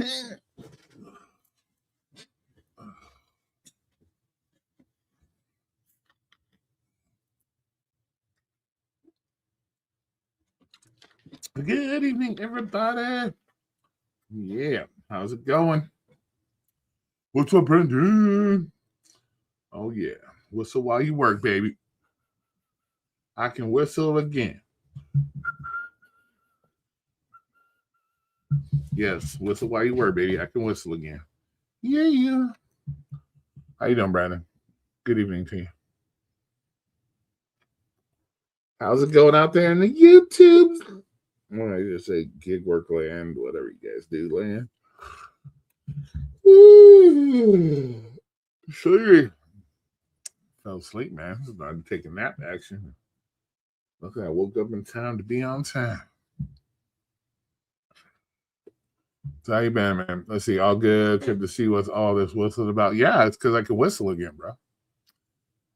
Good evening, everybody. Yeah, how's it going? What's up, Brendan? Oh, yeah. Whistle while you work, baby. I can whistle again. Yes, whistle while you work, baby. I can whistle again. Yeah. How you doing, Brandon? Good evening to you. How's it going out there in the YouTube? Well, I just say gig work land, whatever you guys do, land. Sleepy. Fell asleep, man. Started taking nap action. Look, I woke up in time to be on time. So how you been, man? Let's see. All good. Good to see what's all this whistling about. Yeah, it's because I can whistle again, bro.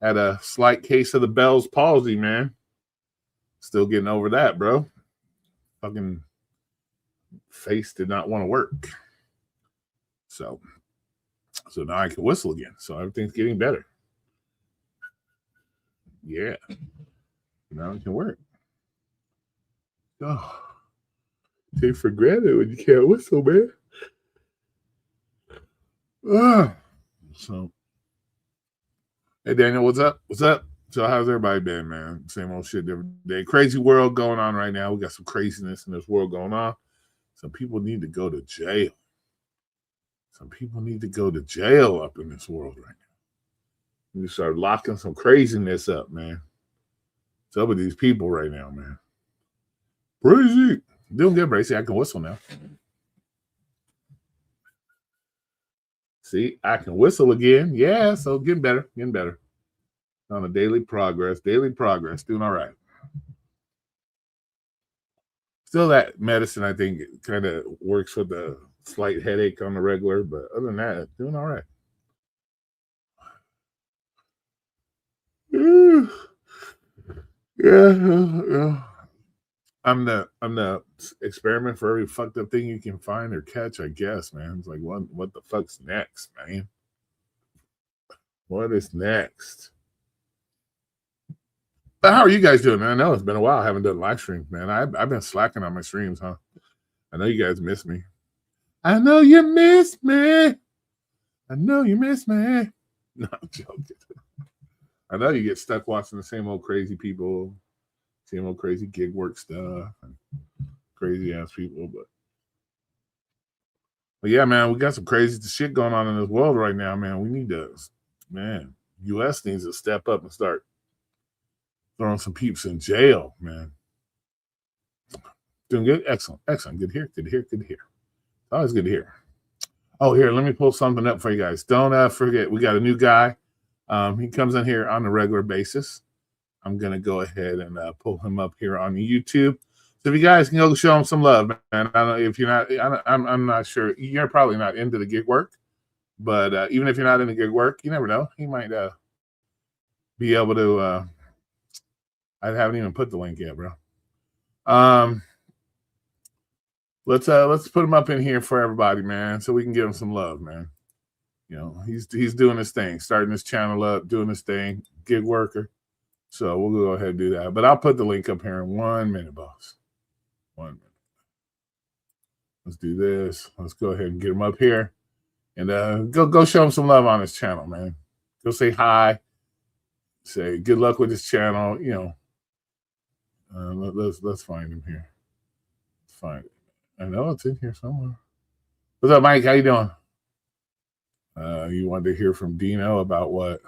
Had a slight case of the Bell's palsy, man. Still getting over that, bro. Fucking face did not want to work. So now I can whistle again. So everything's getting better. Yeah. Now it can work. Oh. Take for granted when you can't whistle, man. So, hey, Daniel, what's up? What's up? So how's everybody been, man? Same old shit every day. Crazy world going on right now. We got some craziness in this world going on. Some people need to go to jail. Some people need to go to jail up in this world right now. We start locking some craziness up, man. Some of these people right now, man. Crazy. Doing good, Bracy. I can whistle now. See, I can whistle again. Yeah, so getting better. On a daily progress. Doing all right. Still that medicine, I think, kind of works with the slight headache on the regular, but other than that, doing all right. Yeah. I'm the experiment for every fucked up thing you can find or catch, I guess, man. It's like what the fuck's next, man? What is next? But how are you guys doing, man? I know it's been a while. I haven't done live streams, man. I've been slacking on my streams, huh? I know you guys miss me. I know you miss me. No, I'm joking. I know you get stuck watching the same old crazy people, same old crazy gig work stuff, and crazy ass people. But yeah, man, we got some crazy shit going on in this world right now, man. We need to, man, U.S. needs to step up and start throwing some peeps in jail, man. Doing good? Excellent. Good to hear. Always good to hear. Oh, here, let me pull something up for you guys. Don't forget, we got a new guy. He comes in here on a regular basis. I'm going to go ahead and pull him up here on YouTube. So if you guys can go show him some love, man. I don't know if you're not, I'm not sure. You're probably not into the gig work, but even if you're not into gig work, you never know. He might be able to. I haven't even put the link yet, bro. Let's put him up in here for everybody, man, so we can give him some love, man. You know, he's doing his thing, starting his channel up, doing his thing, gig worker. So we'll go ahead and do that. But I'll put the link up here in 1 minute, boss. 1 minute. Let's do this. Let's go ahead and get him up here. And go show him some love on his channel, man. Go say hi. Say good luck with his channel. You know, let's find him here. Let's find it. I know it's in here somewhere. What's up, Mike? How you doing? You wanted to hear from Dino about what?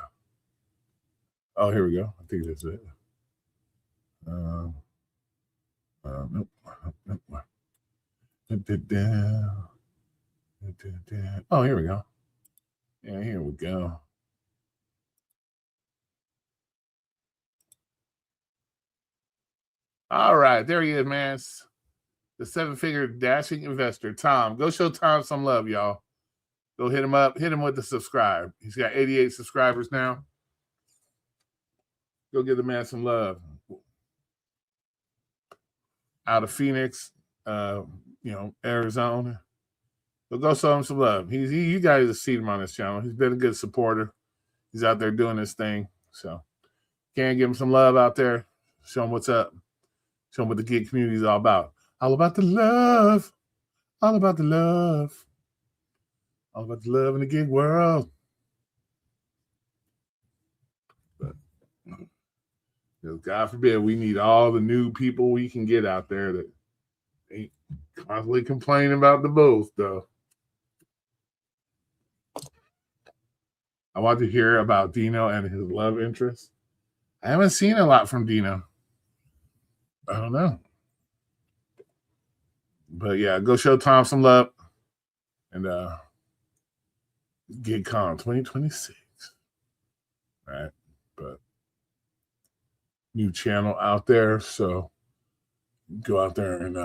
Oh, here we go. I think that's it. Nope. Oh, here we go. Yeah, here we go. All right, there he is, man. The 7-figure dashing investor, Tom. Go show Tom some love, y'all. Go hit him up. Hit him with the subscribe. He's got 88 subscribers now. Go give the man some love. Out of Phoenix, Arizona. So go show him some love. You guys have seen him on his channel. He's been a good supporter. He's out there doing his thing. So can give him some love out there. Show him what's up. Show him what the gig community is all about. All about the love. All about the love. All about the love in the gig world. But God forbid we need all the new people we can get out there that ain't constantly complaining about the booth, though. I want to hear about Dino and his love interest. I haven't seen a lot from Dino. I don't know. But yeah, go show Tom some love. And GigCon 2026. Right. But new channel out there. So go out there and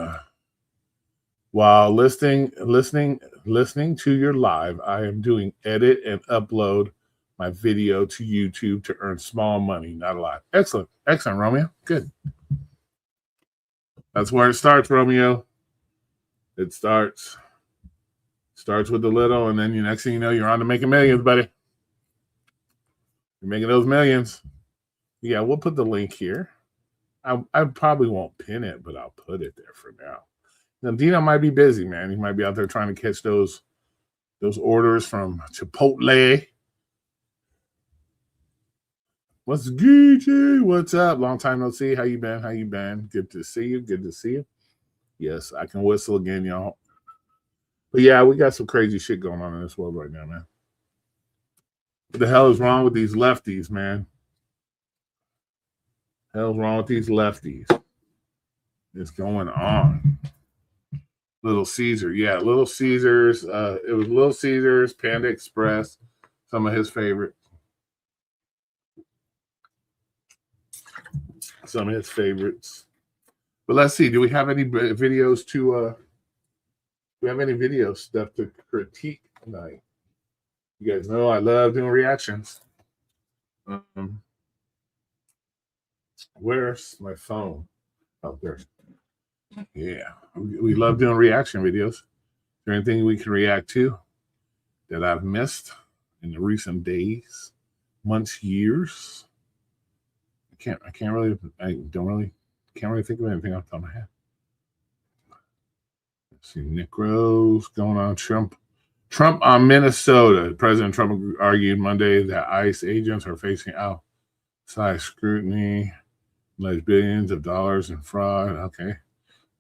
while listening to your live, I am doing edit and upload my video to YouTube to earn small money, not a lot. Excellent, Romeo. Good. That's where it starts, Romeo. It starts with the little, and then next thing you know, you're on to making millions, buddy. You're making those millions. Yeah, we'll put the link here. I probably won't pin it, but I'll put it there for now. Now, Dino might be busy, man. He might be out there trying to catch those orders from Chipotle. What's good? What's up? Long time no see. How you been? Good to see you. Yes, I can whistle again, y'all. But yeah, we got some crazy shit going on in this world right now, man. What the hell is wrong with these lefties, man? Hell's wrong with these lefties? It's going on. Little Caesar. Yeah, Little Caesars. It was Little Caesars, Panda Express, some of his favorites. But let's see. Do we have any videos to we have any video stuff to critique tonight? You guys know I love doing reactions. Where's my phone? Oh, there. Yeah, we love doing reaction videos. Is there anything we can react to that I've missed in the recent days, months, years? I can't really think of anything off the top of my head. Let's see, Nick Rose going on Trump on Minnesota. President Trump argued Monday that ICE agents are facing outside scrutiny, alleged billions of dollars in fraud. Okay.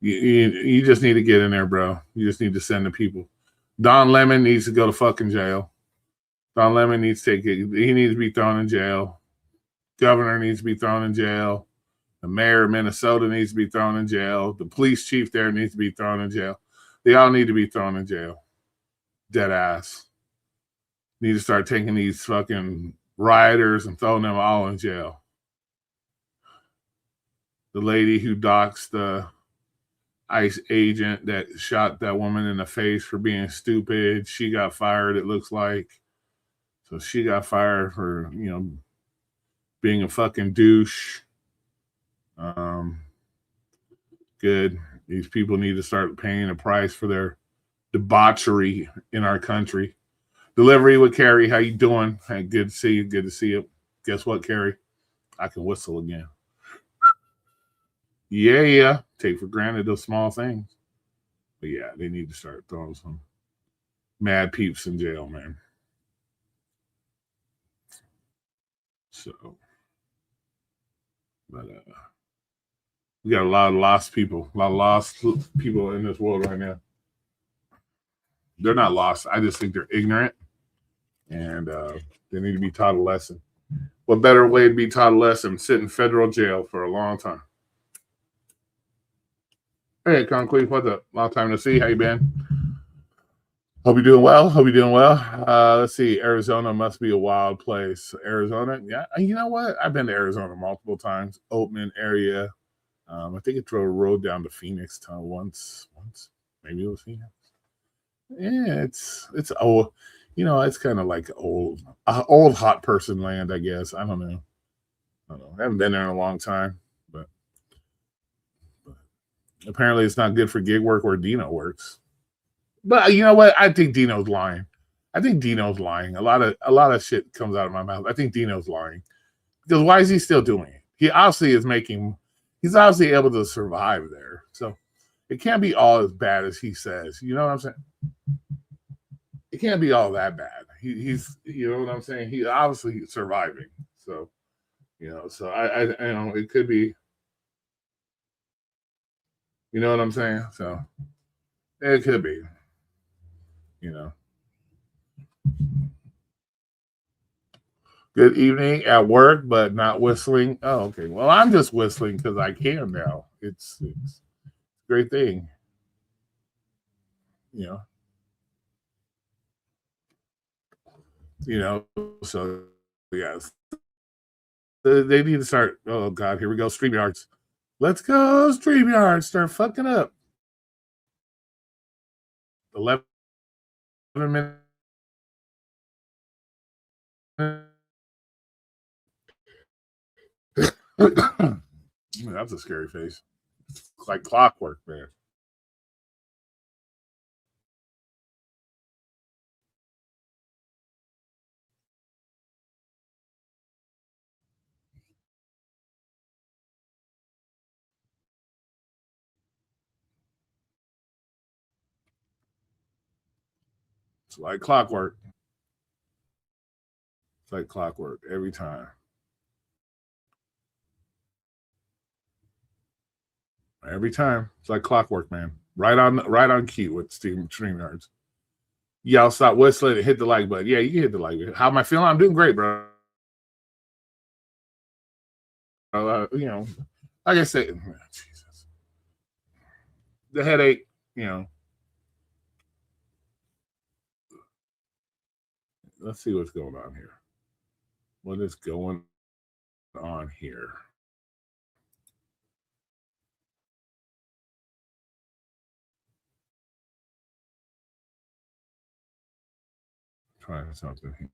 You just need to get in there, bro. You just need to send the people. Don Lemon needs to go to fucking jail. Don Lemon needs to he needs to be thrown in jail. Governor needs to be thrown in jail. The mayor of Minnesota needs to be thrown in jail. The police chief there needs to be thrown in jail. They all need to be thrown in jail. Dead ass. Need to start taking these fucking rioters and throwing them all in jail. The lady who doxed the ICE agent that shot that woman in the face for being stupid, she got fired, it looks like. So she got fired for, being a fucking douche. Good. These people need to start paying a price for their debauchery in our country. Delivery with Carrie. How you doing? Hey, good to see you. Guess what, Carrie? I can whistle again. Yeah. Take for granted those small things. But yeah, they need to start throwing some mad peeps in jail, man. So, but we got a lot of lost people in this world right now. They're not lost. I just think they're ignorant, and they need to be taught a lesson. What better way to be taught a lesson? Sit in federal jail for a long time. Hey, Conclave, what's up? Long time to see. How you been? Hope you're doing well. Let's see. Arizona must be a wild place. Arizona, yeah. You know what? I've been to Arizona multiple times. Oatman area. I think it drove a road down to Phoenix town once. Maybe it was Phoenix. Yeah, it's old. It's kind of like old hot person land, I guess. I don't know. I haven't been there in a long time, but apparently it's not good for gig work where Dino works. But you know what? I think Dino's lying. I think Dino's lying. A lot of shit comes out of my mouth. I think Dino's lying because why is he still doing it? He obviously is making. He's obviously able to survive there. So it can't be all as bad as he says. You know what I'm saying? It can't be all that bad. He's, you know what I'm saying? He's obviously surviving. So, so it could be, you know what I'm saying? So it could be, you know. Good evening at work, but not whistling. Oh, okay. Well, I'm just whistling because I can now. It's a great thing, you know. You know, so yes, they need to start. Oh God, here we go. StreamYards. Let's go, StreamYards. Start fucking up. 11 minutes. That's a scary face. It's like clockwork, man. It's like clockwork. It's like clockwork every time. Every time. It's like clockwork, man. Right on cue with StreamYards. Y'all stop whistling and hit the like button. Yeah, you can hit the like button. How am I feeling? I'm doing great, bro. Like I said, Jesus. The headache, you know. Let's see what's going on here. What is going on here? Trying something here.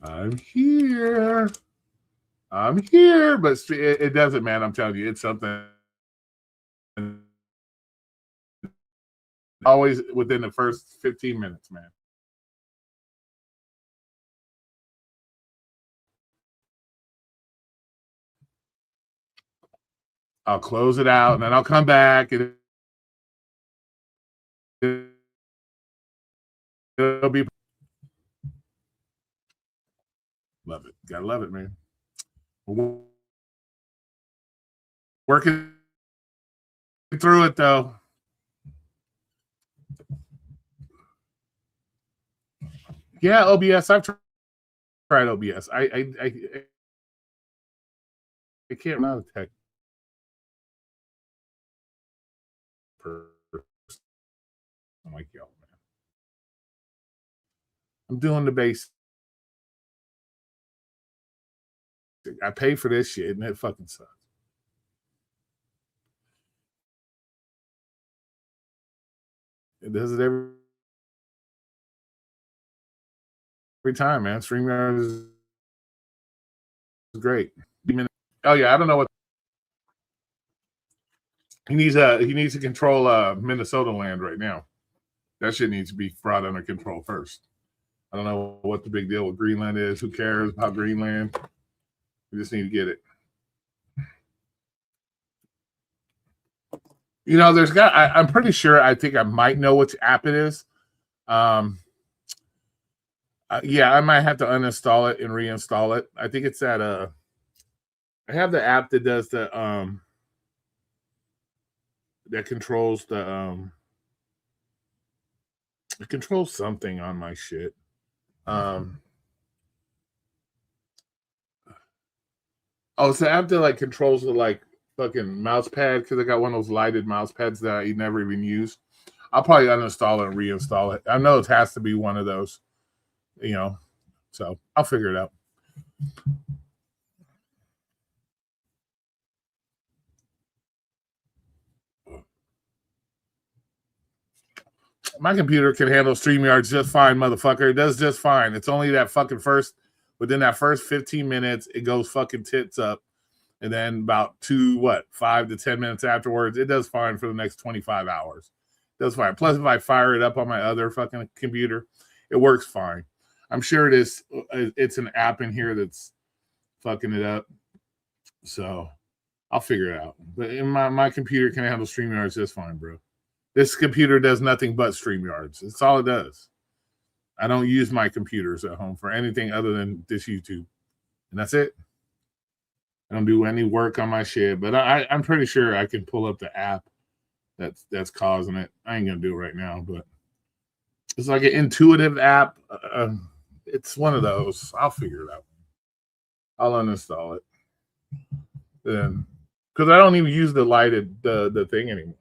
I'm here. I'm here, but it doesn't, man. I'm telling you, it's something. Always within the first 15 minutes, man. I'll close it out and then I'll come back and it'll be love it. Gotta love it, man. Working through it though. Yeah, OBS. I've tried OBS. I can't not a tech person like y'all, man. I'm doing the basics. I pay for this shit and it fucking sucks. It does it every time, man. StreamYard is great. Oh yeah, I don't know what he needs to control Minnesota land right now. That shit needs to be brought under control first. I don't know what the big deal with Greenland is. Who cares about Greenland? We just need to get it. You know, I'm pretty sure, I think I might know which app it is. Yeah, I might have to uninstall it and reinstall it. I think it's that I have the app that does the that controls the it controls something on my shit. Oh, it's the app that like controls the like fucking mouse pad, because I got one of those lighted mouse pads that I never even use. I'll probably uninstall it and reinstall it. I know it has to be one of those, you know, so I'll figure it out. My computer can handle StreamYard just fine, motherfucker. It does just fine. It's only that fucking within that first 15 minutes, it goes fucking tits up. And then about 5 to 10 minutes afterwards, it does fine for the next 25 hours. It does fine. Plus, if I fire it up on my other fucking computer, it works fine. I'm sure it is. It's an app in here that's fucking it up. So I'll figure it out. But my computer can handle StreamYards just fine, bro. This computer does nothing but StreamYards. That's all it does. I don't use my computers at home for anything other than this YouTube. And that's it. I don't do any work on my shit, but I'm pretty sure I can pull up the app that's causing it. I ain't gonna do it right now, but it's like an intuitive app. It's one of those. I'll figure it out. I'll uninstall it. Then, because I don't even use the the thing anymore.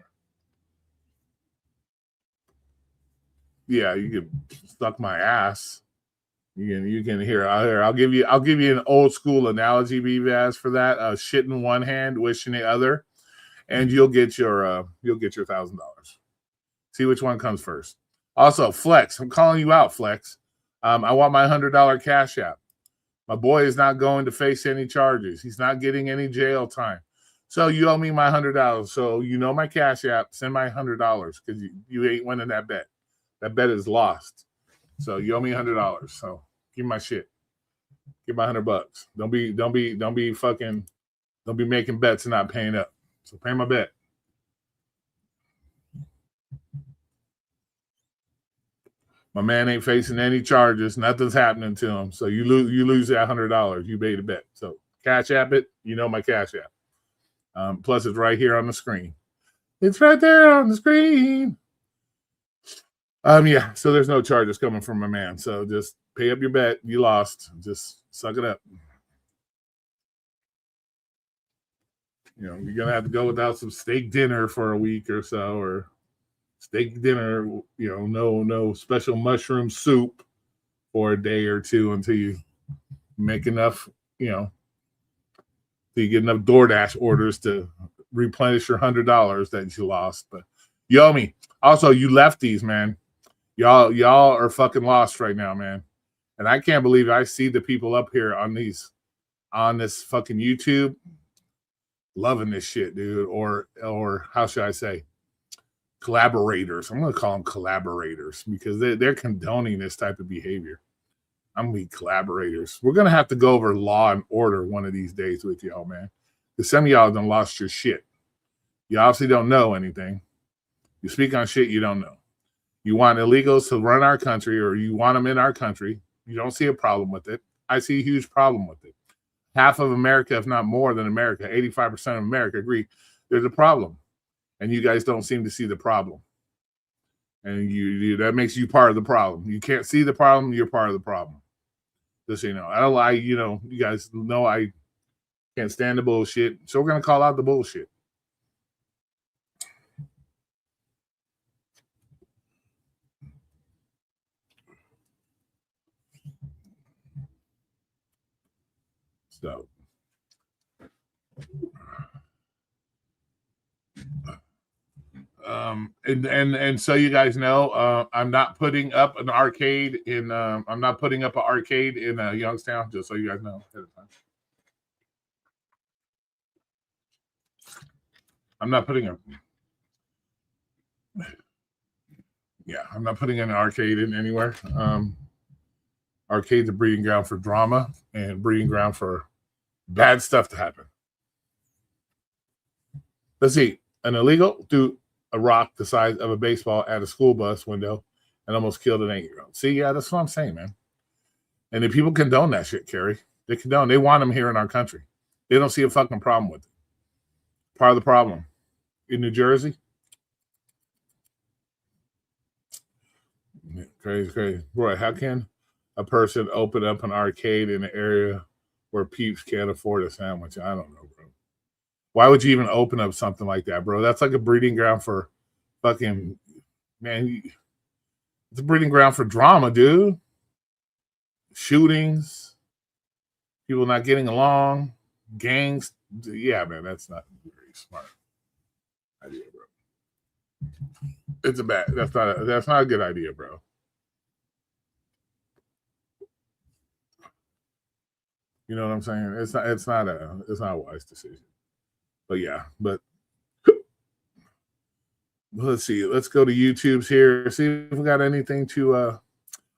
Yeah, you can suck my ass. You can hear. I'll give you an old school analogy, BVAS, for that. Shit in one hand, wishing the other, and you'll get your $1,000. See which one comes first. Also, Flex, I'm calling you out, Flex. I want my $100 Cash App. My boy is not going to face any charges. He's not getting any jail time. So you owe me my $100. So you know my Cash App. Send my $100 because you ain't winning that bet. That bet is lost. So you owe me $100. So give me my shit. Give my $100. Don't be making bets and not paying up. So pay my bet. My man ain't facing any charges. Nothing's happening to him. So you lose that $100. You made a bet. So Cash App it. You know my Cash App. Plus, it's right here on the screen. It's right there on the screen. Yeah. So there's no charges coming from my man. So just pay up your bet. You lost. Just suck it up. You know, you're gonna have to go without some steak dinner for a week or so, or steak dinner, you know, no special mushroom soup for a day or two until you make enough, you know, so you get enough DoorDash orders to replenish your $100 that you lost. But you owe me. Also, you lefties, man. Y'all are fucking lost right now, man. And I can't believe I see the people up here on this fucking YouTube loving this shit, dude. Or how should I say? Collaborators. I'm gonna call them collaborators because they're condoning this type of behavior. I'm gonna be collaborators. We're gonna have to go over law and order one of these days with y'all, man. Because some of y'all done lost your shit. You obviously don't know anything. You speak on shit you don't know. You want illegals to run our country, or you want them in our country. You don't see a problem with it. I see a huge problem with it. Half of America, if not more than America, 85% of America agree there's a problem. And you guys don't seem to see the problem. And you that makes you part of the problem. You can't see the problem, you're part of the problem. Just so you know. I don't lie, you guys know I can't stand the bullshit. So we're gonna call out the bullshit. So and so you guys know, I'm not putting up an arcade in Youngstown, just so you guys know ahead of time. I'm not putting an arcade in anywhere. Arcade's a breeding ground for drama and breeding ground for bad stuff to happen. Let's see. An illegal threw a rock the size of a baseball at a school bus window and almost killed an 8-year-old. See, yeah, that's what I'm saying, man. And the people condone that shit, Kerry. They want them here in our country. They don't see a fucking problem with it. Part of the problem. In New Jersey, crazy. Roy, how can a person open up an arcade in an area where peeps can't afford a sandwich? I don't know, bro. Why would you even open up something like that, bro? That's like a breeding ground for fucking, man. It's a breeding ground for drama, dude. Shootings, people not getting along, gangs. Yeah, man, that's not very smart idea, bro. That's not a good idea, bro. You know what I'm saying? It's not a wise decision. But yeah, let's see. Let's go to YouTube's here. See if we got anything to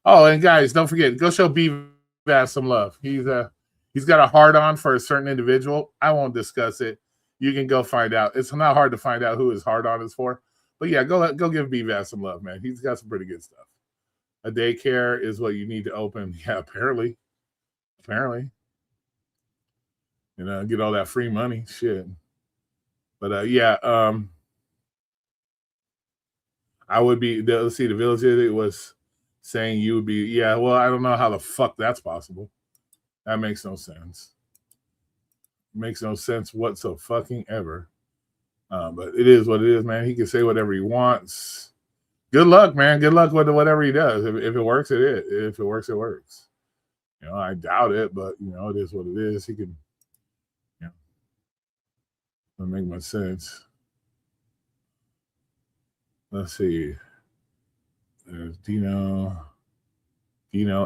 oh, and guys, don't forget, go show B-Vass some love. He's got a hard on for a certain individual. I won't discuss it. You can go find out. It's not hard to find out who his hard on is for. But yeah, go give B-Vass some love, man. He's got some pretty good stuff. A daycare is what you need to open. Yeah, apparently. Get all that free money. Shit. But yeah, I would be. Let's see, the village it was saying you would be. Yeah, well, I don't know how the fuck that's possible. That makes no sense. Makes no sense whatsoever. But it is what it is, man. He can say whatever he wants. Good luck, man. Good luck with whatever he does. If it works, it is. If it works, it works. I doubt it, but it is what it is. He can. Doesn't make much sense. Let's see. There's Dino,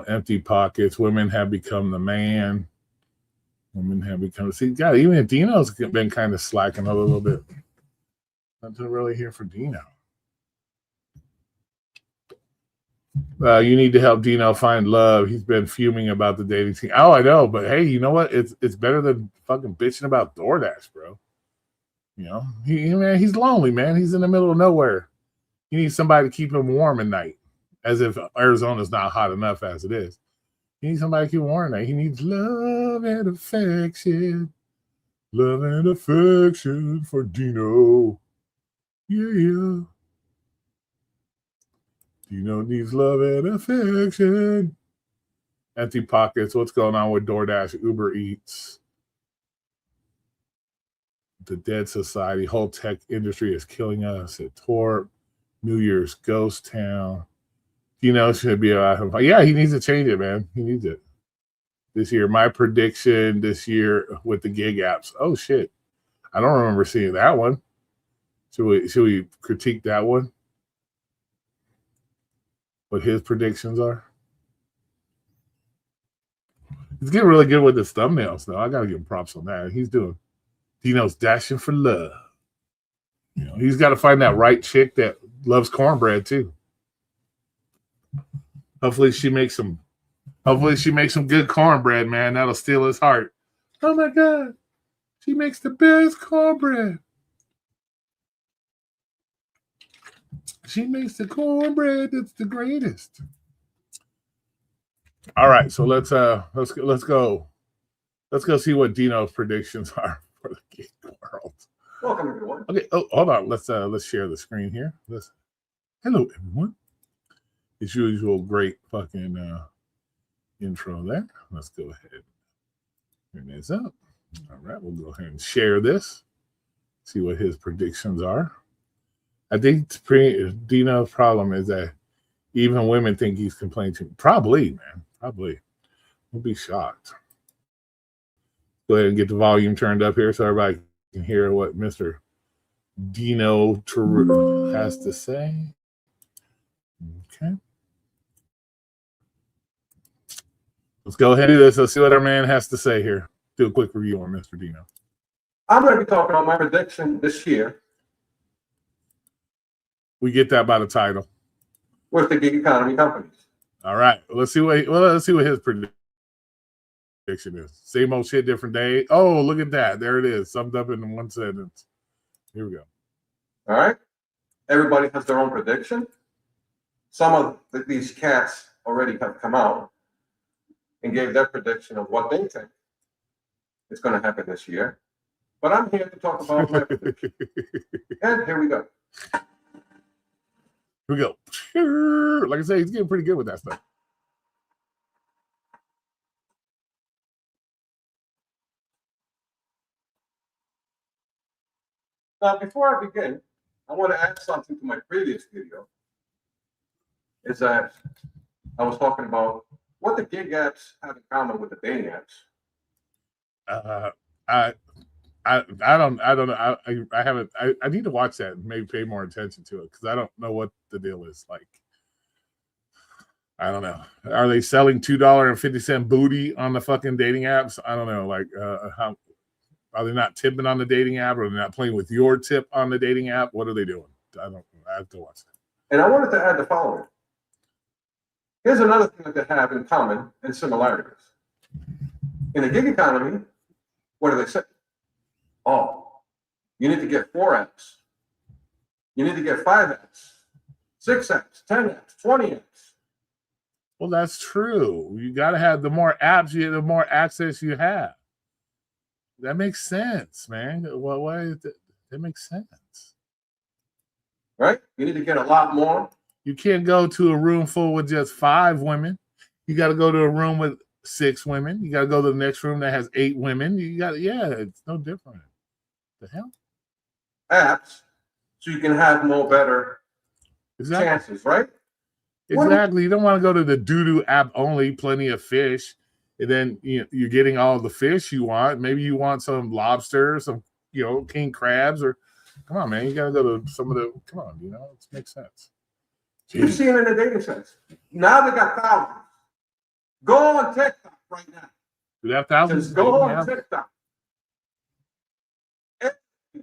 empty pockets. Women have become the man. See, God, even Dino's been kind of slacking a little bit. Nothing really here for Dino. You need to help Dino find love. He's been fuming about the dating scene. Oh, I know, but hey, you know what? It's better than fucking bitching about DoorDash, bro. He's lonely, man. He's in the middle of nowhere. He needs somebody to keep him warm at night, as if Arizona's not hot enough as it is. He needs somebody to keep him warm at night. He needs love and affection. Love and affection for Dino. Yeah. Dino needs love and affection. Empty pockets. What's going on with DoorDash, Uber Eats? The Dead Society, whole tech industry is killing us at Torp, New Year's Ghost Town. Should be about. Yeah, he needs to change it, man. He needs it. This year, my prediction this year with the gig apps. Oh shit, I don't remember seeing that one. Should we critique that one? What his predictions are? He's getting really good with his thumbnails, though. I gotta give him props on that. He's doing Dino's dashing for love. You know, he's got to find that right chick that loves cornbread too. Hopefully she makes some good cornbread, man. That'll steal his heart. Oh my God. She makes the best cornbread. She makes the cornbread that's the greatest. All right, so let's go see what Dino's predictions are for the gig world. Welcome everyone. Okay, hold on. Let's share the screen here. Hello everyone. As usual, great fucking intro there. Let's go ahead. Turn this up. All right, we'll go ahead and share this. See what his predictions are. I think Dino's problem is that even women think he's complaining too. Probably, man. Probably. We'll be shocked. Go ahead and get the volume turned up here so everybody can hear what Mr. Dino has to say. Okay. Let's go ahead and do this. Let's see what our man has to say here. Do a quick review on Mr. Dino. I'm going to be talking about my prediction this year. We get that by the title. With the gig economy companies. All right. Let's see what his prediction is. Same old shit, different day. Oh, look at that. There it is. Summed up in one sentence. Here we go. All right. Everybody has their own prediction. Some of these cats already have come out and gave their prediction of what they think is going to happen this year. But I'm here to talk about my prediction. And here we go. Here we go. Like I say, he's getting pretty good with that stuff. Now, before I begin, I want to add something to my previous video. Is that I was talking about what the gig apps have in common with the dating apps. I don't know. I haven't. I need to watch that and maybe pay more attention to it because I don't know what the deal is like. I don't know. Are they selling $2.50 booty on the fucking dating apps? I don't know. Like, how are they not tipping on the dating app, or are they not playing with your tip on the dating app? What are they doing? I have to watch that. And I wanted to add the following. Here's another thing that they have in common and similarities. In the gig economy, what do they say? Oh, you need to get 4x. You need to get 5x, 6x, 10x, 20x. Well, that's true. You got to have the more apps, the more access you have. That makes sense, man. Well, why is that makes sense. Right? You need to get a lot more. You can't go to a room full with just 5 women. You got to go to a room with 6 women. You got to go to the next room that has 8 women. It's no different. The hell? Apps, so you can have more better chances, right? Exactly. You don't want to go to the doo-doo app only, plenty of fish, and then you're getting all the fish you want. Maybe you want some lobster, some king crabs, or come on, man, you got to go to some of the. Come on, it makes sense. You see it in the dating sites. Now they got thousands. Go on TikTok right now. Do they have thousands? Just go on TikTok. Every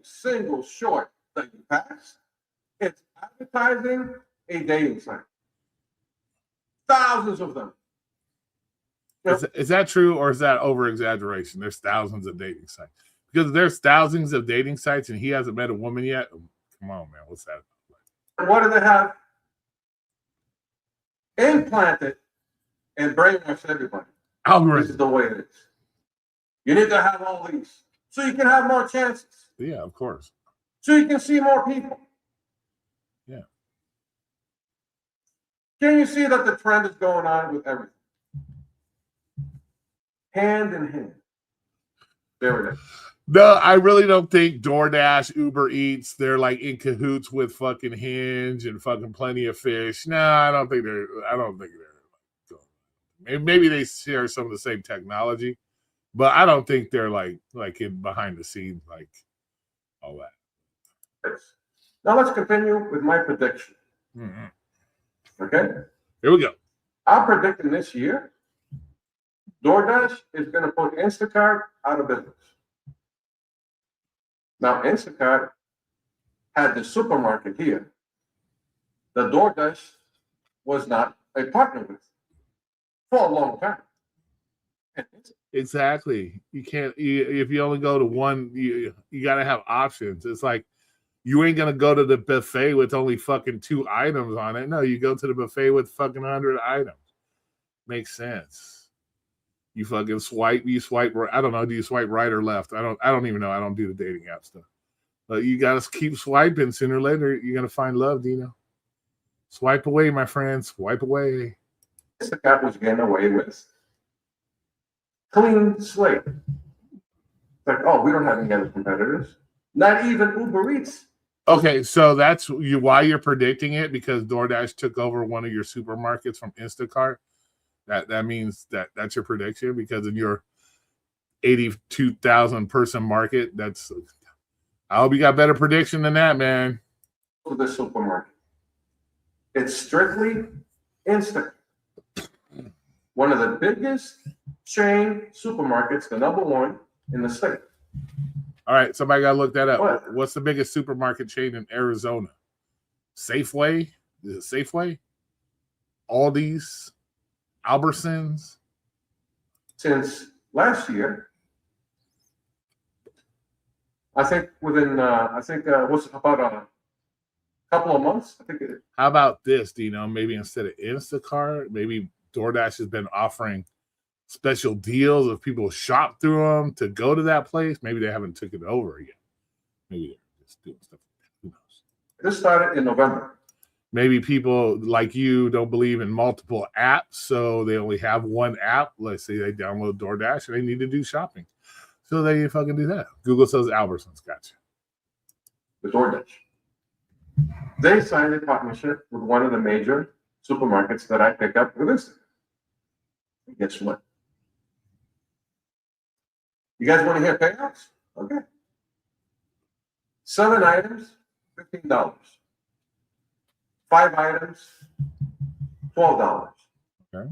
single short that you pass, it's advertising a dating site. Thousands of them. Is that true, or is that over exaggeration? There's thousands of dating sites. Because there's thousands of dating sites and he hasn't met a woman yet. Come on, man. What's that like? What do they have? Implanted and brainwash everybody. Algorithm. This is the way it is. You need to have all these so you can have more chances. Yeah, of course. So you can see more people. Yeah. Can you see that the trend is going on with everything? Hand in hand. There it is. No, I really don't think DoorDash, Uber Eats, they're like in cahoots with fucking Hinge and fucking Plenty of Fish. No, I don't think they're. Maybe they share some of the same technology, but I don't think they're like in behind the scenes like all that. Now let's continue with my prediction. Mm-hmm. Okay. Here we go. I'm predicting this year DoorDash is going to put Instacart out of business. Now, Instacart had the supermarket here that DoorDash was not a partner with for a long time. Exactly. You can't, if you only go to one, you got to have options. It's like, you ain't going to go to the buffet with only fucking 2 items on it. No, you go to the buffet with fucking 100 items. Makes sense. You fucking swipe, I don't know, do you swipe right or left? I don't even know. I don't do the dating app stuff. But you got to keep swiping. Sooner or later, you're going to find love, Dino. Swipe away, my friend. Swipe away. Instacart was getting away with clean slate. It's like, oh, we don't have any other competitors. Not even Uber Eats. Okay, so that's why you're predicting it, because DoorDash took over one of your supermarkets from Instacart. That means that's your prediction, because in your 82,000 person market, I hope you got better prediction than that, man. To the supermarket, it's strictly Instacart. One of the biggest chain supermarkets, the number one in the state. All right, somebody got to look that up. What? What's the biggest supermarket chain in Arizona? Safeway? Is it Safeway? Aldi's? Albertsons? Since last year, I think within, what's about a couple of months? I think How about this? Do you know, maybe instead of Instacart, maybe DoorDash has been offering special deals if people shop through them to go to that place. Maybe they haven't took it over yet. Maybe they're just doing stuff. Who knows? This started in November. Maybe people like you don't believe in multiple apps, so they only have one app. Let's say they download DoorDash and they need to do shopping. So they fucking do that. Google says Albertsons. Gotcha. The DoorDash. They signed a partnership with one of the major supermarkets that I pick up with Instacart. And guess what? You guys want to hear payouts? Okay. 7 items, $15. 5 items, $12. Okay.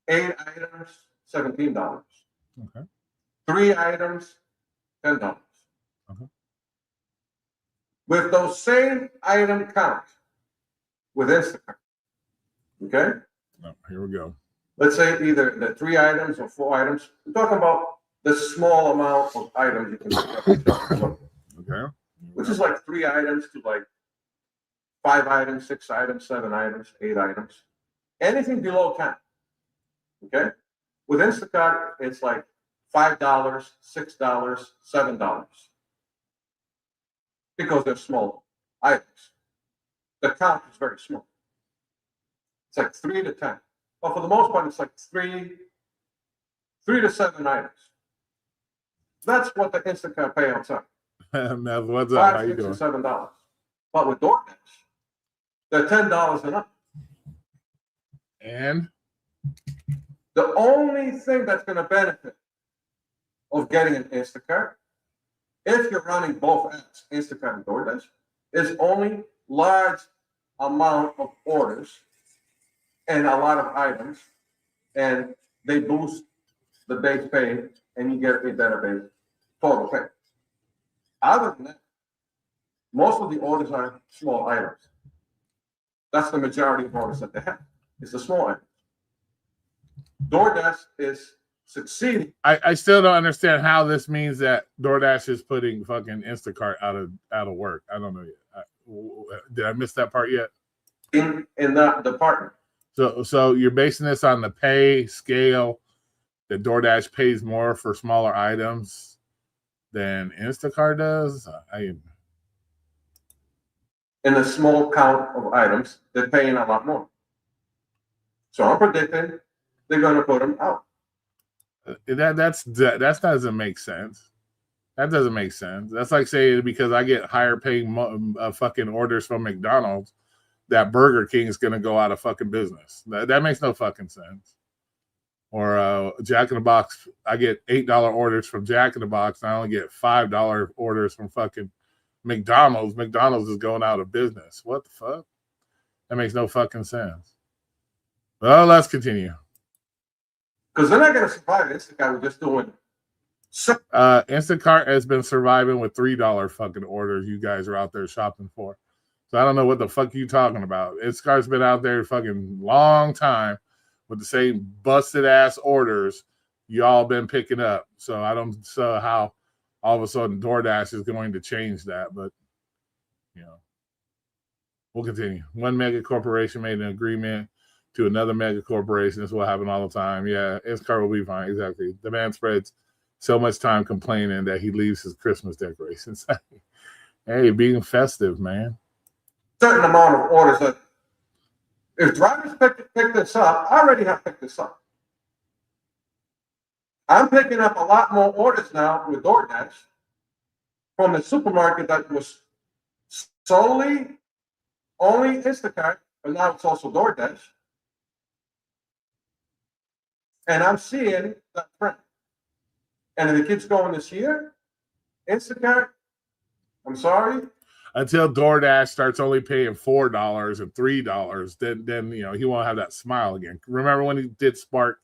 8 items, $17. Okay. 3 items, $10. Okay. With those same item count with Instacart. Okay? Oh, here we go. Let's say either the 3 items or 4 items. We're talking about the small amount of items you can pick up. Okay. Which is like 3 items to like 5 items, 6 items, 7 items, 8 items. Anything below 10. Okay? With Instacart, it's like $5, $6, $7. Because they're small items. The count is very small. It's like 3 to 10. But for the most part, it's like 3 to 7 items. That's what the Instacart payouts are. Nev, what's up? How $5, you $6, doing? or $7. But with DoorDash, they're $10 and up. And The only thing that's going to benefit of getting an Instacart, if you're running both apps, Instacart and DoorDash, is only large amount of orders and a lot of items, and they boost the base pay, and you get a better base total pay. Other than that, most of the orders are small items. That's the majority of orders that they have. It's the small items. DoorDash is succeeding. I still don't understand how this means that DoorDash is putting fucking Instacart out of work. I don't know yet. Did I miss that part yet? in that department. So you're basing this on the pay scale that DoorDash pays more for smaller items than Instacart does? In a small count of items, they're paying a lot more. So I'm predicting they're going to put them out. That doesn't make sense. That doesn't make sense. That's like saying because I get higher paying fucking orders from McDonald's, that Burger King is going to go out of fucking business. That makes no fucking sense. Or Jack in the Box, I get $8 orders from Jack in the Box, and I only get $5 orders from fucking McDonald's. McDonald's is going out of business. What the fuck? That makes no fucking sense. Well, let's continue. Because they're not going to survive Instacart with just doing. Instacart has been surviving with $3 fucking orders you guys are out there shopping for. So I don't know what the fuck you talking about. Instacart's been out there fucking long time with the same busted ass orders y'all been picking up. So I don't know how all of a sudden DoorDash is going to change that, but you know, we'll continue. One mega corporation made an agreement to another mega corporation. This will happen all the time. Yeah, Instacart will be fine. Exactly. The man spreads so much time complaining that he leaves his Christmas decorations. Hey, being festive, man. Certain amount of orders that if drivers pick this up, I already have picked this up. I'm picking up a lot more orders now with DoorDash from the supermarket that was solely only Instacart, but now it's also DoorDash. And I'm seeing that trend. And if the kids going this year, Instacart, I'm sorry. Until DoorDash starts only paying $4 and $3, then you know he won't have that smile again. Remember when he did Spark?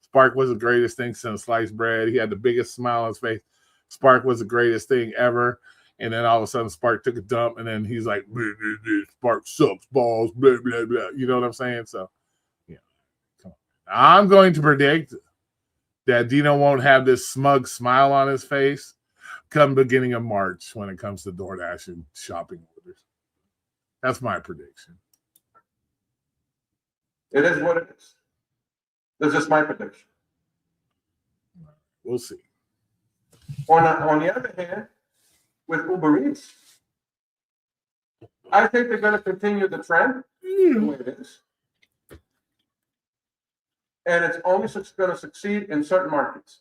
Spark was the greatest thing since sliced bread. He had the biggest smile on his face. Spark was the greatest thing ever. And then all of a sudden, Spark took a dump, and then he's like, bleh, bleh, bleh, Spark sucks balls, blah, blah, blah. You know what I'm saying? So, yeah. Come on. I'm going to predict that Dino won't have this smug smile on his face come beginning of March when it comes to DoorDash and shopping orders. That's my prediction. It is what it is. That's just my prediction. We'll see. On the other hand, with Uber Eats, I think they're going to continue the trend the way it is. And it's only going to succeed in certain markets.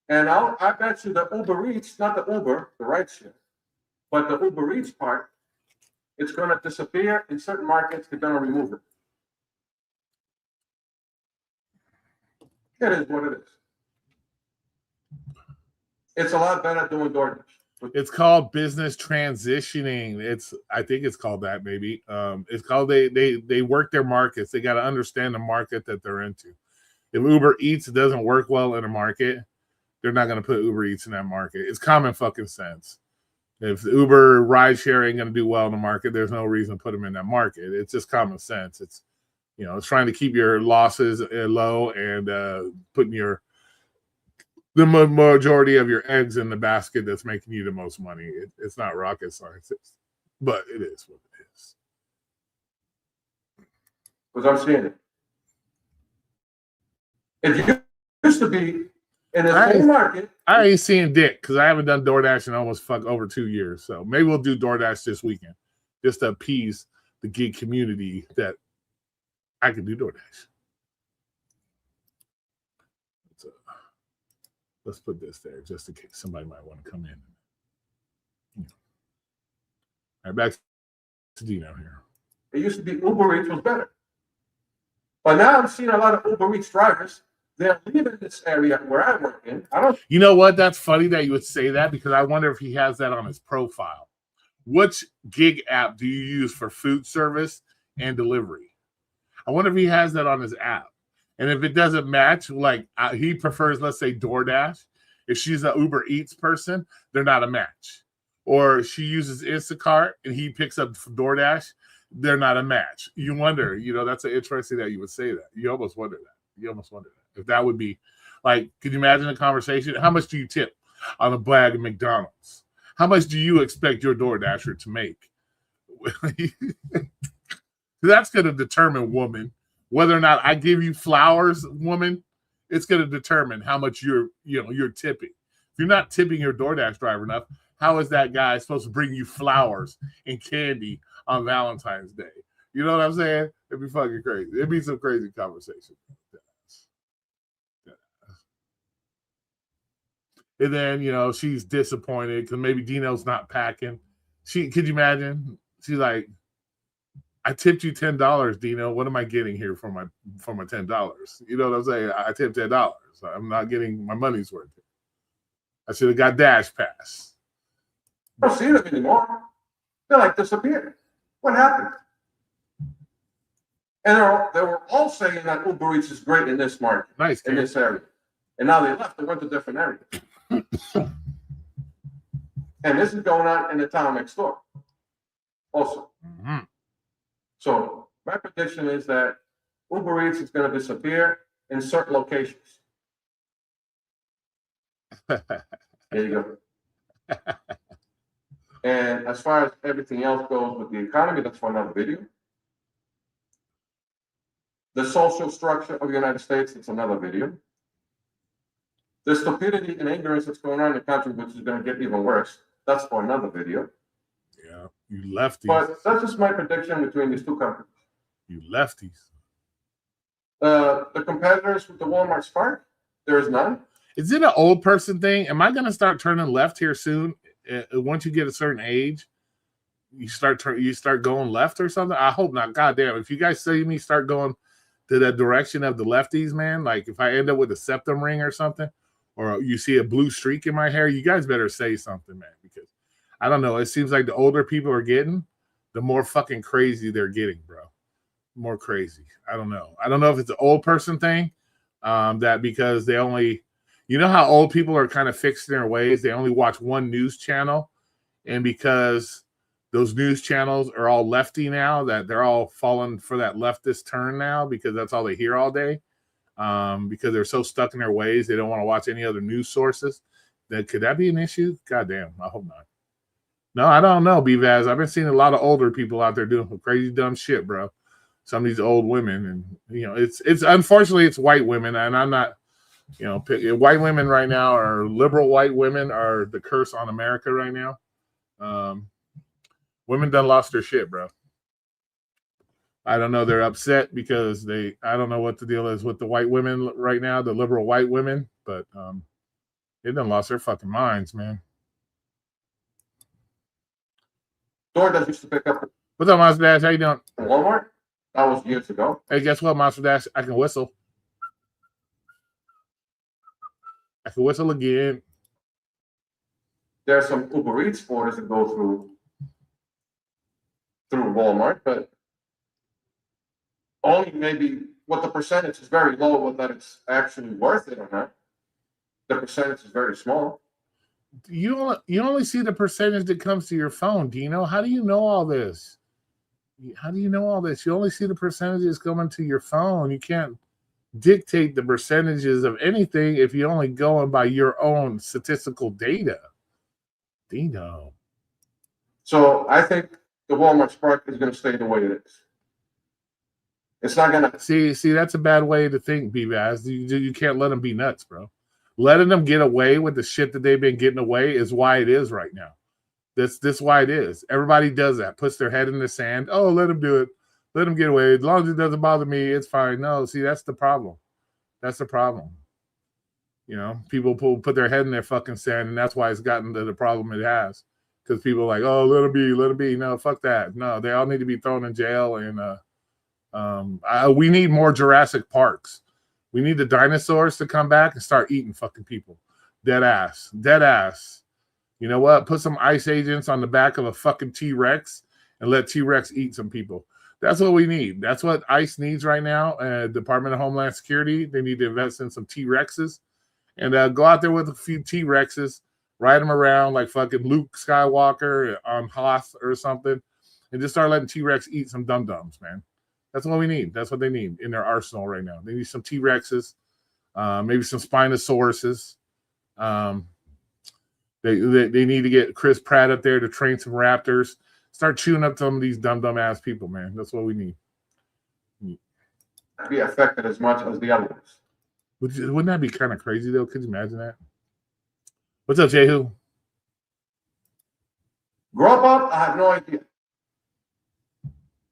And I bet you the Uber Eats, not the Uber, the rideshare, but the Uber Eats part, it's going to disappear in certain markets. They're going to remove it. It is what it is. It's a lot better doing DoorDash. It's called business transitioning. I think it's called that, maybe. It's called they work their markets. They got to understand the market that they're into. If Uber Eats doesn't work well in a market, they're not going to put Uber Eats in that market. It's common fucking sense. If Uber rideshare ain't going to do well in the market, there's no reason to put them in that market. It's just common sense. It's, you know, it's trying to keep your losses low and putting the majority of your eggs in the basket that's making you the most money. It's not rocket science, but it is what it is. Because I'm seeing it. It used to be in the same market. I ain't seeing dick because I haven't done DoorDash in almost over 2 years. So maybe we'll do DoorDash this weekend just to appease the gig community that I can do DoorDash. Let's put this there just in case somebody might want to come in. All right, back to Dino here. It used to be Uber Eats was better. But now I'm seeing a lot of Uber Eats drivers. They're leaving this area where I work in. You know what? That's funny that you would say that because I wonder if he has that on his profile. Which gig app do you use for food service and delivery? I wonder if he has that on his app. And if it doesn't match, like he prefers, let's say, DoorDash. If she's an Uber Eats person, they're not a match. Or she uses Instacart and he picks up DoorDash, they're not a match. You wonder, you know, that's interesting that you would say that. You almost wonder that. If that would be like, could you imagine a conversation? How much do you tip on a bag of McDonald's? How much do you expect your DoorDasher to make? That's going to determine, woman, whether or not I give you flowers, woman. It's going to determine how much you're tipping. If you're not tipping your DoorDash driver enough, how is that guy supposed to bring you flowers and candy on Valentine's Day? You know what I'm saying? It'd be fucking crazy. It'd be some crazy conversation. And then, you know, she's disappointed because maybe Dino's not packing. Could you imagine? She's like, I tipped you $10, Dino. What am I getting here for my $10? You know what I'm saying? I tipped $10. I'm not getting my money's worth. I should have got Dash Pass. I don't see them anymore. They're like disappeared. What happened? And they were all saying that Uber Eats is great in this market, Nice, in Ken. this area. And now they left, they went to different areas. And this is going on in the town next door also. Mhm. So my prediction is that Uber Eats is going to disappear in certain locations. There you go. And as far as everything else goes with the economy, that's for another video. The social structure of the United States, it's another video. The stupidity and ignorance that's going on in the country, which is going to get even worse, that's for another video. Yeah, you lefties. But that's just my prediction between these two companies. You lefties. The competitors with the Walmart Spark, there is none. Is it an old person thing? Am I going to start turning left here soon? Once you get a certain age, you start going left or something? I hope not. God damn, if you guys see me start going to that direction of the lefties, man, like if I end up with a septum ring or something, or you see a blue streak in my hair, you guys better say something, man, because I don't know. It seems like the older people are getting, the more fucking crazy they're getting, bro. More crazy. I don't know. I don't know if it's an old person thing, that because they only, you know how old people are kind of fixed in their ways. They only watch one news channel, and because those news channels are all lefty now, that they're all falling for that leftist turn now because that's all they hear all day. Because they're so stuck in their ways, they don't want to watch any other news sources. Could that be an issue? God damn, I hope not. No, I don't know, B-Vaz. I've been seeing a lot of older people out there doing some crazy dumb shit, bro. Some of these old women, and you know, it's unfortunately it's white women, and I'm not, you know, white women right now, or liberal white women are the curse on America right now. Women done lost their shit, bro. I don't know. They're upset because I don't know what the deal is with the white women right now, the liberal white women, but they done lost their fucking minds, man. DoorDash used to pick up What's up, Monster Dash? How you doing? from Walmart. That was years ago. Hey, guess what, Monster Dash? I can whistle. I can whistle again. There are some Uber Eats orders that go through Walmart, but only maybe what the percentage is very low, whether it's actually worth it or not. The percentage is very small. You only see the percentage that comes to your phone, Dino. How do you know all this? How do you know all this? You only see the percentages coming to your phone. You can't dictate the percentages of anything if you only going by your own statistical data. Dino. So I think the Walmart Spark is going to stay the way it is. It's not going to see. That's a bad way to think, B-Vaz. You can't let them be nuts, bro. Letting them get away with the shit that they've been getting away is why it is right now. This why it is. Everybody does that. Puts their head in the sand. Oh, let them do it. Let them get away. As long as it doesn't bother me, it's fine. No, see, that's the problem. That's the problem. You know, people put their head in their fucking sand, and that's why it's gotten to the problem it has. Because people are like, oh, let them be. No, fuck that. No, they all need to be thrown in jail. And we need more Jurassic Parks. We need the dinosaurs to come back and start eating fucking people. Dead ass. You know what? Put some ice agents on the back of a fucking T-Rex and let T-Rex eat some people. That's what we need. That's what ICE needs right now. Department of Homeland Security, they need to invest in some T-Rexes and go out there with a few T-Rexes, ride them around like fucking Luke Skywalker on Hoth or something, and just start letting T-Rex eat some dum-dums, man. That's what we need. That's what they need in their arsenal right now. They need some T-Rexes, maybe some Spinosauruses. They need to get Chris Pratt up there to train some raptors. Start chewing up some of these dumb ass people, man. That's what we need. be affected as much as the other ones. Wouldn't that be kind of crazy, though? Could you imagine that? What's up, Jehu? Grub Up, I have no idea.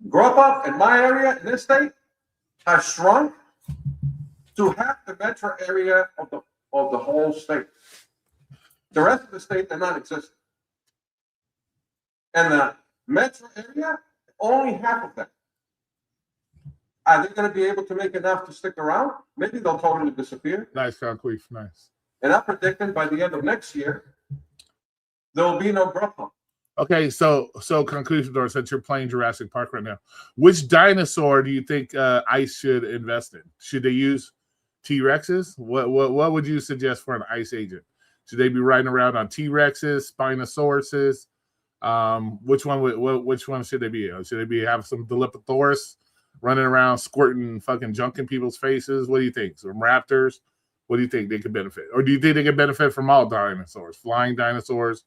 Grub Up in my area, in this state, has shrunk to half the metro area of the whole state. The rest of the state, they're non-existent. And the metro area, only half of that. Are they going to be able to make enough to stick around? Maybe they'll totally disappear. Nice, Conqueef. Nice. And I'm predicting by the end of next year, there will be no Grub Up. Okay, so conclusion, door. Since you're playing Jurassic Park right now, which dinosaur do you think ICE should invest in? Should they use T-Rexes? What would you suggest for an ICE agent? Should they be riding around on T-Rexes, Spinosauruses? Which one should they be? Should they be have some Dilophosaurus running around squirting fucking junk in people's faces? What do you think? Some raptors? What do you think they could benefit? Or do you think they could benefit from all dinosaurs, flying dinosaurs?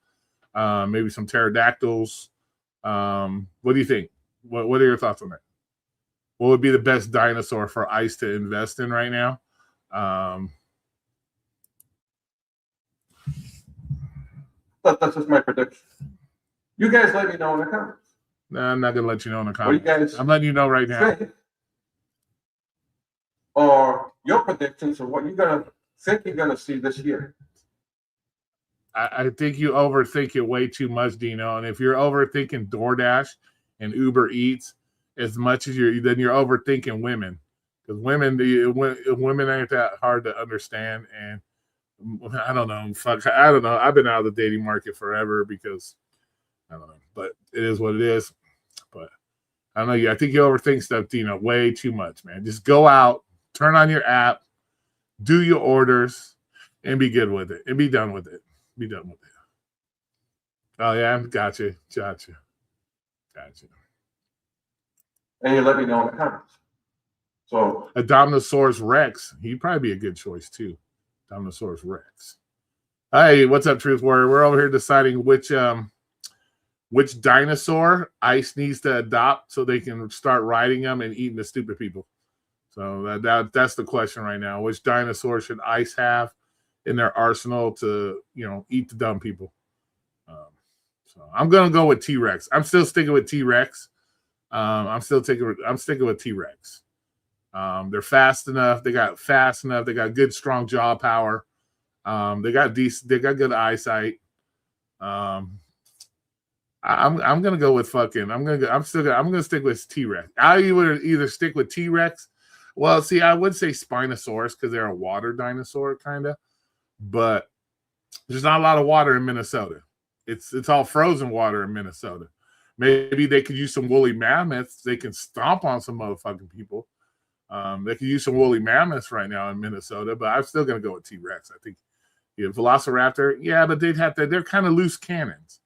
Maybe some pterodactyls. What do you think? What are your thoughts on that? What would be the best dinosaur for ICE to invest in right now? That's just my prediction. You guys let me know in the comments. No, I'm not gonna let you know in the comments. What do you guys I'm letting you know right now. think? Or your predictions of what you're gonna think you're gonna see this year. I think you overthink it way too much, Dino. And if you're overthinking DoorDash and Uber Eats as much as you're overthinking women, because women ain't that hard to understand. And I don't know. I don't know. I've been out of the dating market forever because I don't know, but it is what it is. But I don't know. I think you overthink stuff, Dino, way too much, man. Just go out, turn on your app, do your orders, and be good with it, and be done with it. Be done with it. Oh yeah, gotcha. And you let me know in the comments. So a Dominosaurus Rex, he'd probably be a good choice too. Dominosaurus Rex. Hey, what's up, Truth Warrior? We're over here deciding which dinosaur ICE needs to adopt so they can start riding them and eating the stupid people. So that's the question right now. Which dinosaur should ICE have in their arsenal to, eat the dumb people? So I'm gonna go with T-Rex. I'm still sticking with T-Rex. I'm sticking with T-Rex. They're fast enough. They got good, strong jaw power. They got good eyesight. I'm gonna go with fucking. I'm gonna stick with T-Rex. I would either stick with T-Rex. Well, see, I would say Spinosaurus because they're a water dinosaur, kind of. But there's not a lot of water in Minnesota. It's all frozen water in Minnesota. Maybe they could use some woolly mammoths. They can stomp on some motherfucking people. They could use some woolly mammoths right now in Minnesota, but I'm still going to go with T-Rex. I think Velociraptor, yeah, but they're kind of loose cannons.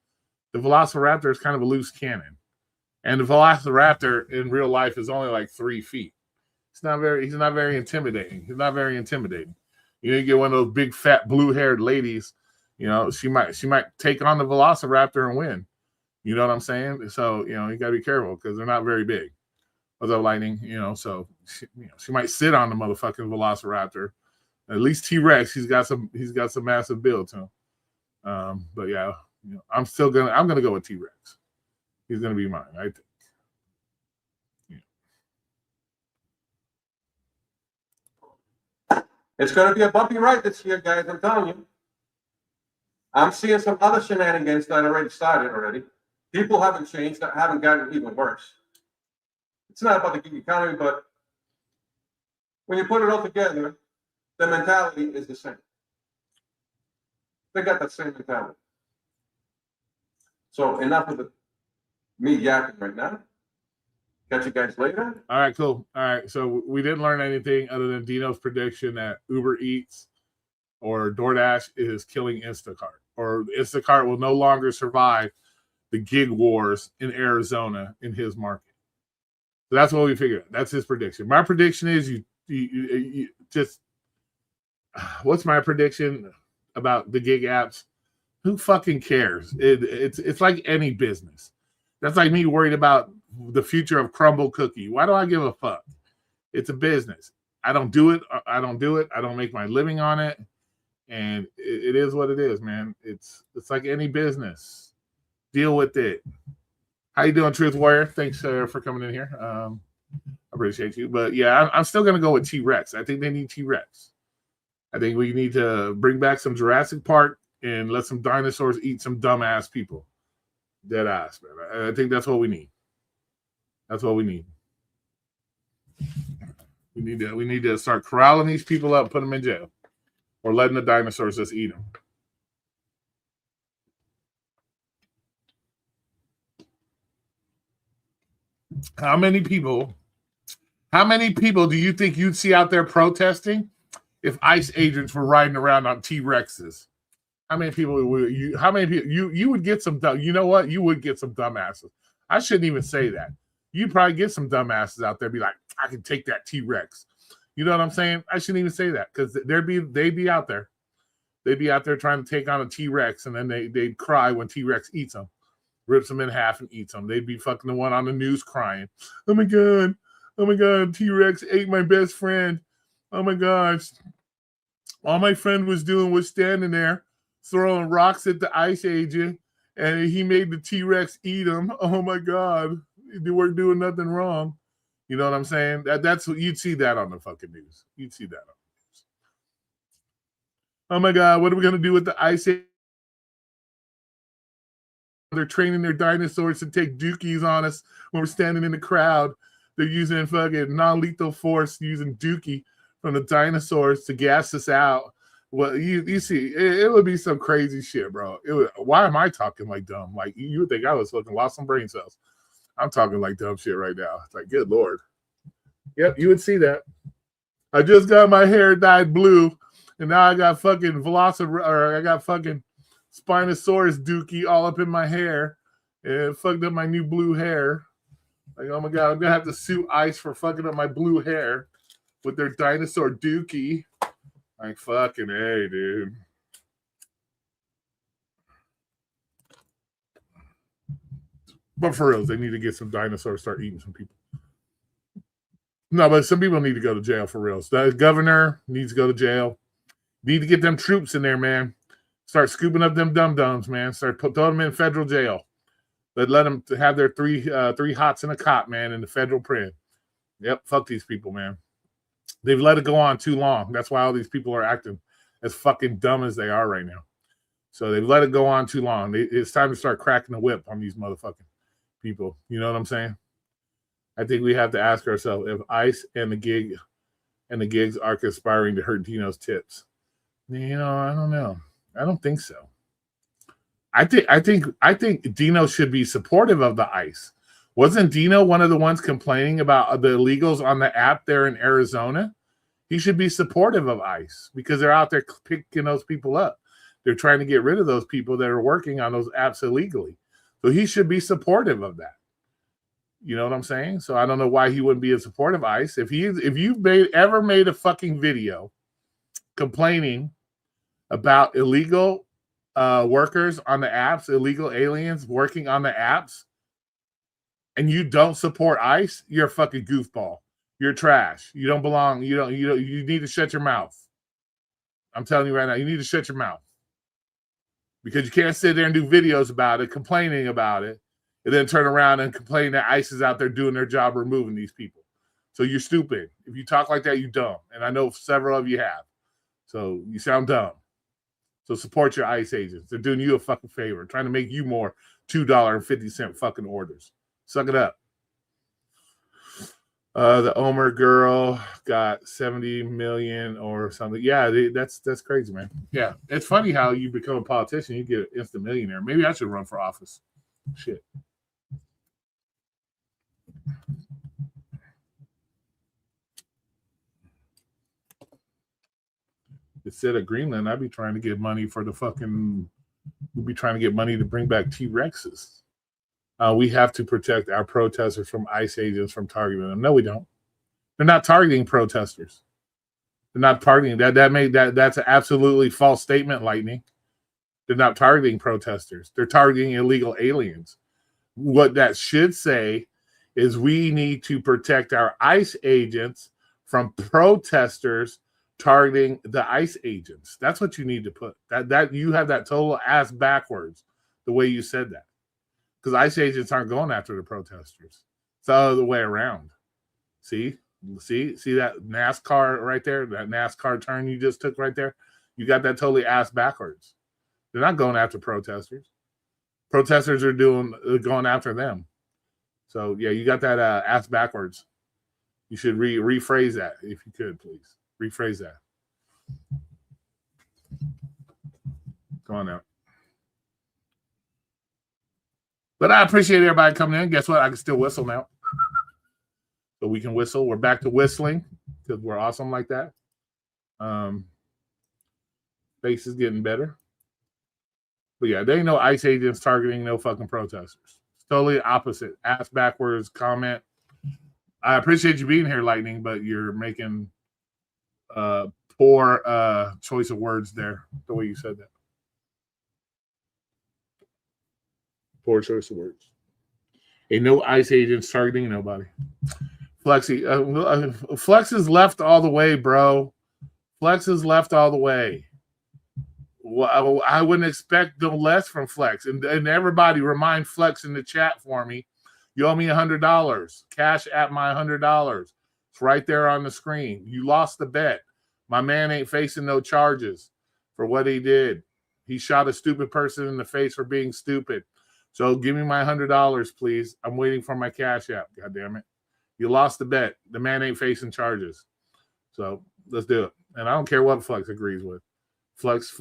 The Velociraptor is kind of a loose cannon. And the Velociraptor in real life is only like 3 feet. He's not very intimidating. You get one of those big, fat, blue-haired ladies, she might take on the Velociraptor and win. You know what I'm saying? So, you got to be careful because they're not very big. Although lightning, so she might sit on the motherfucking Velociraptor. At least T-Rex, he's got some massive build to him. But yeah, I'm gonna go with T-Rex. He's gonna be mine, I think. it's going to be a bumpy ride this year, guys. I'm telling you. I'm seeing some other shenanigans that already started. People haven't changed, that haven't gotten even worse. It's not about the gig economy, but when you put it all together, the mentality is the same. They got that same mentality. So enough of me yapping right now. Catch you guys later. All right, cool. All right, so we didn't learn anything other than Dino's prediction that Uber Eats or DoorDash is killing Instacart, or Instacart will no longer survive the gig wars in Arizona in his market. So that's what we figured. That's his prediction. My prediction is you just. What's my prediction about the gig apps? Who fucking cares? It's like any business. That's like me worried about the future of Crumble Cookie. Why do I give a fuck? It's a business. I don't do it. I don't make my living on it. And it is what it is, man. It's like any business. Deal with it. How you doing, Truth Warrior? Thanks for coming in here. I appreciate you. But yeah, I'm still going to go with T-Rex. I think they need T-Rex. I think we need to bring back some Jurassic Park and let some dinosaurs eat some dumbass people. Dead ass, man. I think that's what we need. That's what we need. We need to start corralling these people up, put them in jail, or letting the dinosaurs just eat them. How many people do you think you'd see out there protesting if ICE agents were riding around on T-Rexes? How many people would you? How many people you would get some? You know what? You would get some dumbasses. I shouldn't even say that. You'd probably get some dumbasses out there. Be like, I can take that T-Rex. You know what I'm saying? I shouldn't even say that because they'd be out there. They'd be out there trying to take on a T-Rex, and then they'd cry when T-Rex eats them, rips them in half and eats them. They'd be fucking the one on the news crying. Oh my god, T-Rex ate my best friend. Oh my gosh. All my friend was doing was standing there throwing rocks at the ICE agent, and he made the T-Rex eat him. Oh my god, they weren't doing nothing wrong. You know what I'm saying? That's what you'd see that on the fucking news. You'd see that on the news. Oh my god, what are we gonna do with the ICE agent? They're training their dinosaurs to take dookies on us when we're standing in the crowd. They're using fucking non-lethal force, using dookie from the dinosaurs to gas us out. Well, you see, it would be some crazy shit, bro. Why am I talking like dumb? Like, you would think I was fucking lost some brain cells. I'm talking like dumb shit right now. It's like, good Lord. Yep, you would see that. I just got my hair dyed blue, and now I got fucking I got fucking Spinosaurus dookie all up in my hair, and it fucked up my new blue hair. Like, oh my god, I'm gonna have to sue ICE for fucking up my blue hair with their dinosaur dookie. Like, fucking hey, dude. But for real, they need to get some dinosaurs, start eating some people. No, but some people need to go to jail for real. So the governor needs to go to jail. Need to get them troops in there, man. Start scooping up them dum-dums, man. Start throwing them in federal jail. But let them have their three hots in a cot, man, in the federal prison. Yep, fuck these people, man. They've let it go on too long. That's why all these people are acting as fucking dumb as they are right now. So they've let it go on too long. It's time to start cracking the whip on these motherfucking people. You know what I'm saying? I think we have to ask ourselves if ICE and the gigs are conspiring to hurt Dino's tips. You know, I don't know. I don't think so. I think Dino should be supportive of the ICE. Wasn't Dino one of the ones complaining about the illegals on the app there in Arizona? He should be supportive of ICE because they're out there picking those people up. They're trying to get rid of those people that are working on those apps illegally. So he should be supportive of that. You know what I'm saying? So I don't know why he wouldn't be in support of ICE. If you've ever made a fucking video complaining about illegal workers on the apps, illegal aliens working on the apps, and you don't support ICE, you're a fucking goofball. You're trash. You don't belong. You need to shut your mouth. I'm telling you right now, you need to shut your mouth. Because you can't sit there and do videos about it, complaining about it, and then turn around and complain that ICE is out there doing their job removing these people. So you're stupid. If you talk like that, you're dumb. And I know several of you have. So you sound dumb. So support your ICE agents. They're doing you a fucking favor, trying to make you more $2.50 fucking orders. Suck it up. The Omer girl got 70 million or something. Yeah, that's crazy, man. Yeah, it's funny how you become a politician, you get an instant millionaire. Maybe I should run for office. Shit. Instead of Greenland, I'd be trying to get money for the fucking. We'd be trying to get money to bring back T-Rexes. We have to protect our protesters from ICE agents from targeting them. No, we don't. They're not targeting protesters. They're not targeting that's an absolutely false statement, Lightning. They're not targeting protesters. They're targeting illegal aliens. What that should say is we need to protect our ICE agents from protesters targeting the ICE agents. That's what you need to put. That you have that total ass backwards the way you said that. Because ICE agents aren't going after the protesters. It's the other way around. See that NASCAR right there? That NASCAR turn you just took right there? You got that totally ass backwards. They're not going after protesters. Protesters are going after them. So, yeah, you got that ass backwards. You should rephrase that if you could, please. Rephrase that. Go on now. But I appreciate everybody coming in. Guess what? I can still whistle now. so we can whistle. We're back to whistling because we're awesome like that. Face is getting better. But yeah, there ain't no ICE agents targeting no fucking protesters. It's totally opposite. Ass backwards comment. I appreciate you being here, Lightning, but you're making poor choice of words there, the way you said that. Poor choice of words. Ain't no ICE agents targeting nobody. Flexi, Flex is left all the way, bro. Flex is left all the way. Well, I wouldn't expect no less from Flex. And everybody remind Flex in the chat for me. You owe me $100. Cash at my $100. It's right there on the screen. You lost the bet. My man ain't facing no charges for what he did. He shot a stupid person in the face for being stupid. So give me my $100, please. I'm waiting for my cash app. God damn it. You lost the bet. The man ain't facing charges. So let's do it. And I don't care what Flex agrees with. Flex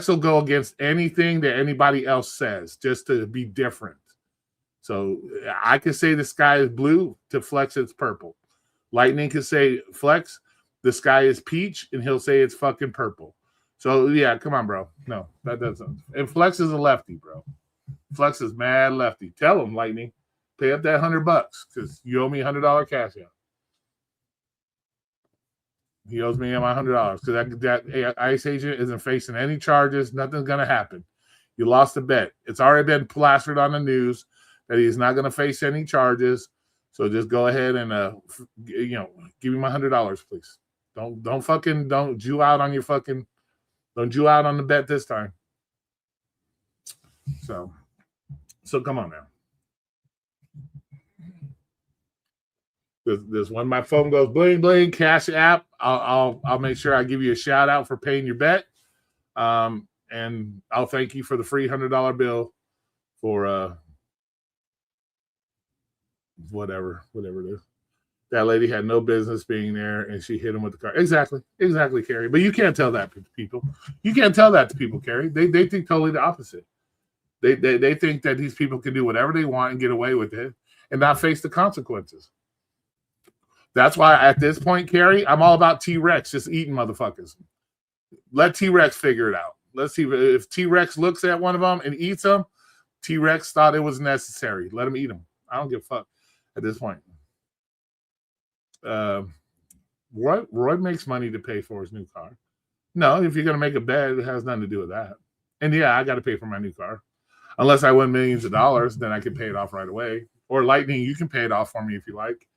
will go against anything that anybody else says just to be different. So I could say the sky is blue, to Flex it's purple. Lightning could say, Flex, the sky is peach, and he'll say it's fucking purple. So yeah, come on, bro. No, that doesn't. And Flex is a lefty, bro. Flex is mad lefty. Tell him, Lightning, pay up that $100 because you owe me $100 cash out. He owes me my $100 because that ICE agent isn't facing any charges. Nothing's going to happen. You lost the bet. It's already been plastered on the news that he's not going to face any charges. So just go ahead and give me my $100, please. Don't Jew out on your fucking, don't Jew out on the bet this time. So come on now. This when my phone goes bling bling, Cash App, I'll make sure I give you a shout out for paying your bet, and I'll thank you for the free $100 bill for whatever it is. That lady had no business being there, and she hit him with the car. Exactly, Carrie. But you can't tell that to people. You can't tell that to people, Carrie. They think totally the opposite. They think that these people can do whatever they want and get away with it and not face the consequences. That's why at this point, Carrie, I'm all about T-Rex just eating motherfuckers. Let T-Rex figure it out. Let's see if T-Rex looks at one of them and eats them. T-Rex thought it was necessary. Let him eat them. I don't give a fuck at this point. Roy makes money to pay for his new car. No, if you're going to make a bet, it has nothing to do with that. And yeah, I got to pay for my new car. Unless I win millions of dollars, then I can pay it off right away. Or Lightning, you can pay it off for me if you like.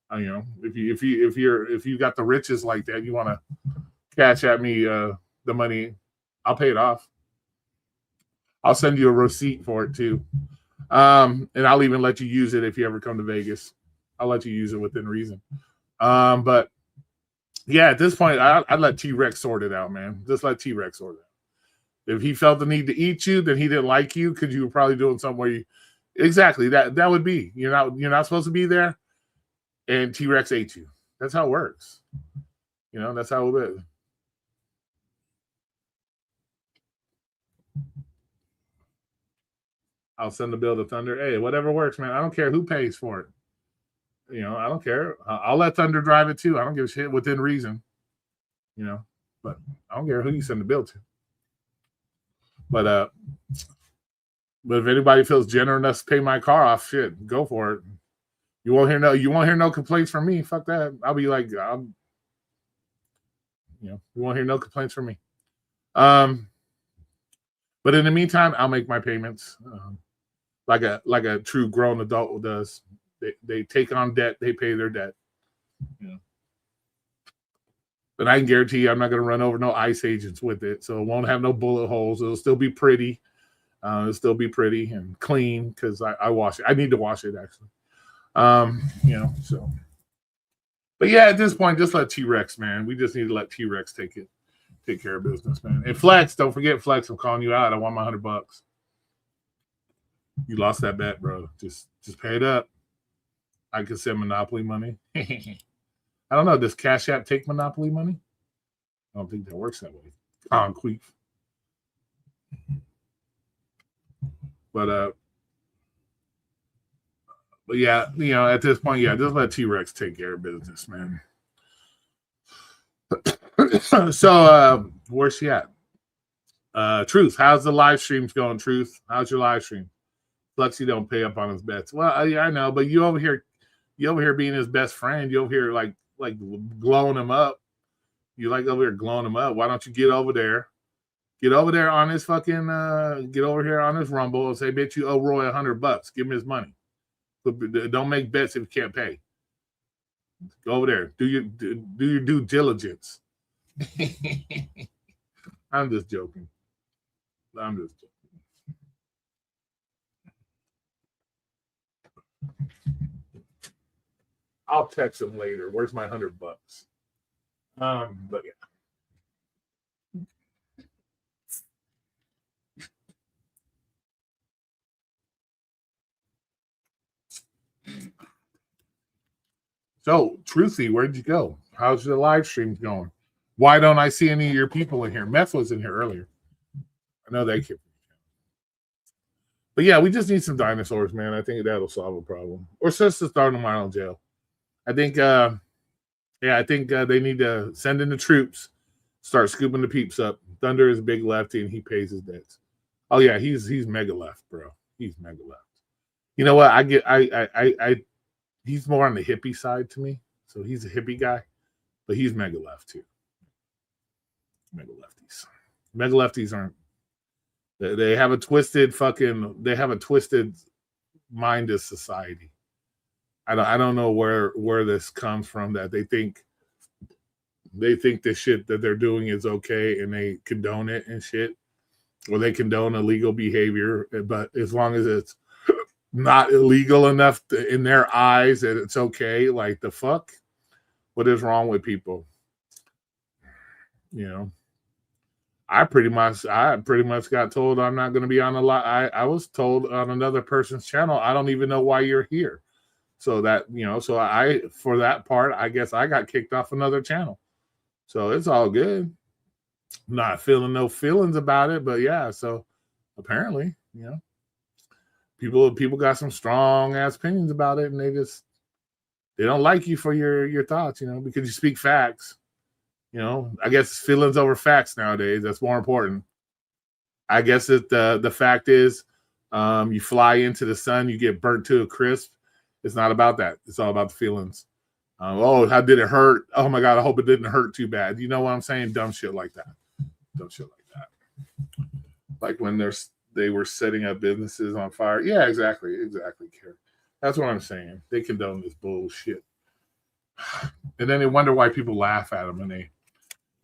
If you got the riches like that, you want to cash at me the money, I'll pay it off. I'll send you a receipt for it too, and I'll even let you use it if you ever come to Vegas. I'll let you use it within reason. But yeah, at this point, I'd let T-Rex sort it out, man. Just let T-Rex sort it out. If he felt the need to eat you, then he didn't like you because you were probably doing something where you exactly that would be you're not supposed to be there. And T-Rex ate you. That's how it works. That's how it is. I'll send the bill to Thunder. Hey, whatever works, man. I don't care who pays for it. I don't care. I'll let Thunder drive it too. I don't give a shit within reason. But I don't care who you send the bill to. But if anybody feels generous enough to pay my car off, shit, go for it. You won't hear no complaints from me. Fuck that. I'll be like, you won't hear no complaints from me. But in the meantime, I'll make my payments like a true grown adult does. They take on debt, they pay their debt. But I can guarantee you I'm not going to run over no ICE agents with it. So it won't have no bullet holes. It'll still be pretty. It'll still be pretty and clean because I wash it. I need to wash it actually. So. But yeah, at this point, just let T-Rex, man. We just need to let T-Rex take care of business, man. And Flex, don't forget Flex. I'm calling you out. I want my $100. You lost that bet, bro. Just pay it up. I could send Monopoly money. I don't know. Does Cash App take Monopoly money? I don't think that works that way. Queef. But But yeah, at this point, yeah, just let T-Rex take care of business, man. So where's she at? Truth, how's the live streams going? Truth, how's your live stream? Flexi don't pay up on his bets. Well, yeah, I know, but you over here being his best friend. You over here like glowing him up. You like over here glowing him up. Why don't you get over there? Get over there on his fucking get over here on his Rumble and say, bitch, you owe Roy $100. Give him his money. But don't make bets if you can't pay. Go over there. Do your due diligence. I'm just joking. I'll text him later. Where's my $100? But yeah. So, Truthy, where'd you go? How's your live streams going? Why don't I see any of your people in here? Meth was in here earlier. I know they kept. But yeah, we just need some dinosaurs, man. I think that'll solve a problem. Or just to start them out in jail. I think, they need to send in the troops, start scooping the peeps up. Thunder is a big lefty, and he pays his debts. Oh yeah, he's mega left, bro. He's mega left. You know what? He's more on the hippie side to me. So he's a hippie guy, but he's mega left too. Mega lefties. Mega lefties aren't. They have a twisted mind of society. I don't know where this comes from, that they think the shit that they're doing is okay and they condone it and shit, or they condone illegal behavior, but as long as it's not illegal enough in their eyes that it's okay. Like, the fuck? What is wrong with people? I pretty much got told I'm not going to be on a lot. I was told on another person's channel, I don't even know why you're here. So that, for that part, I guess I got kicked off another channel. So it's all good. Not feeling no feelings about it, but yeah. So apparently, people got some strong ass opinions about it, and they don't like you for your thoughts, because you speak facts. I guess feelings over facts nowadays. That's more important. I guess that the fact is, you fly into the sun, you get burnt to a crisp. It's not about that. It's all about the feelings. Oh, how did it hurt? Oh my God, I hope it didn't hurt too bad. You know what I'm saying? Dumb shit like that. Like when they were setting up businesses on fire. Yeah, exactly, Kerry. That's what I'm saying. They condone this bullshit. And then they wonder why people laugh at them, and they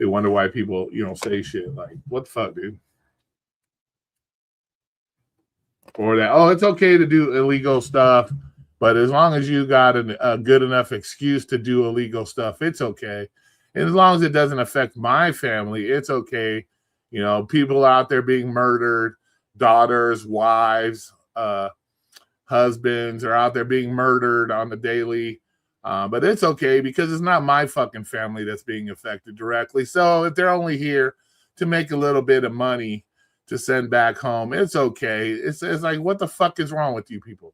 wonder why people, say shit like, what the fuck, dude? Or that, oh, it's okay to do illegal stuff, but as long as you got a good enough excuse to do illegal stuff, it's okay. And as long as it doesn't affect my family, it's okay. People out there being murdered, daughters, wives, husbands are out there being murdered on the daily. But it's okay because it's not my fucking family that's being affected directly. So if they're only here to make a little bit of money to send back home, it's okay. It's like, what the fuck is wrong with you people?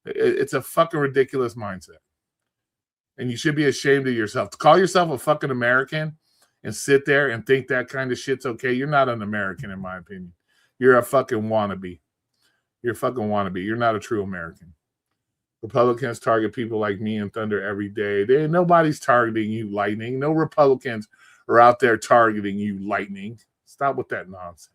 It's a fucking ridiculous mindset. And you should be ashamed of yourself. To call yourself a fucking American and sit there and think that kind of shit's okay, you're not an American, in my opinion. You're a fucking wannabe. You're not a true American. Republicans target people like me and Thunder every day. Nobody's targeting you, Lightning. No Republicans are out there targeting you, Lightning. Stop with that nonsense.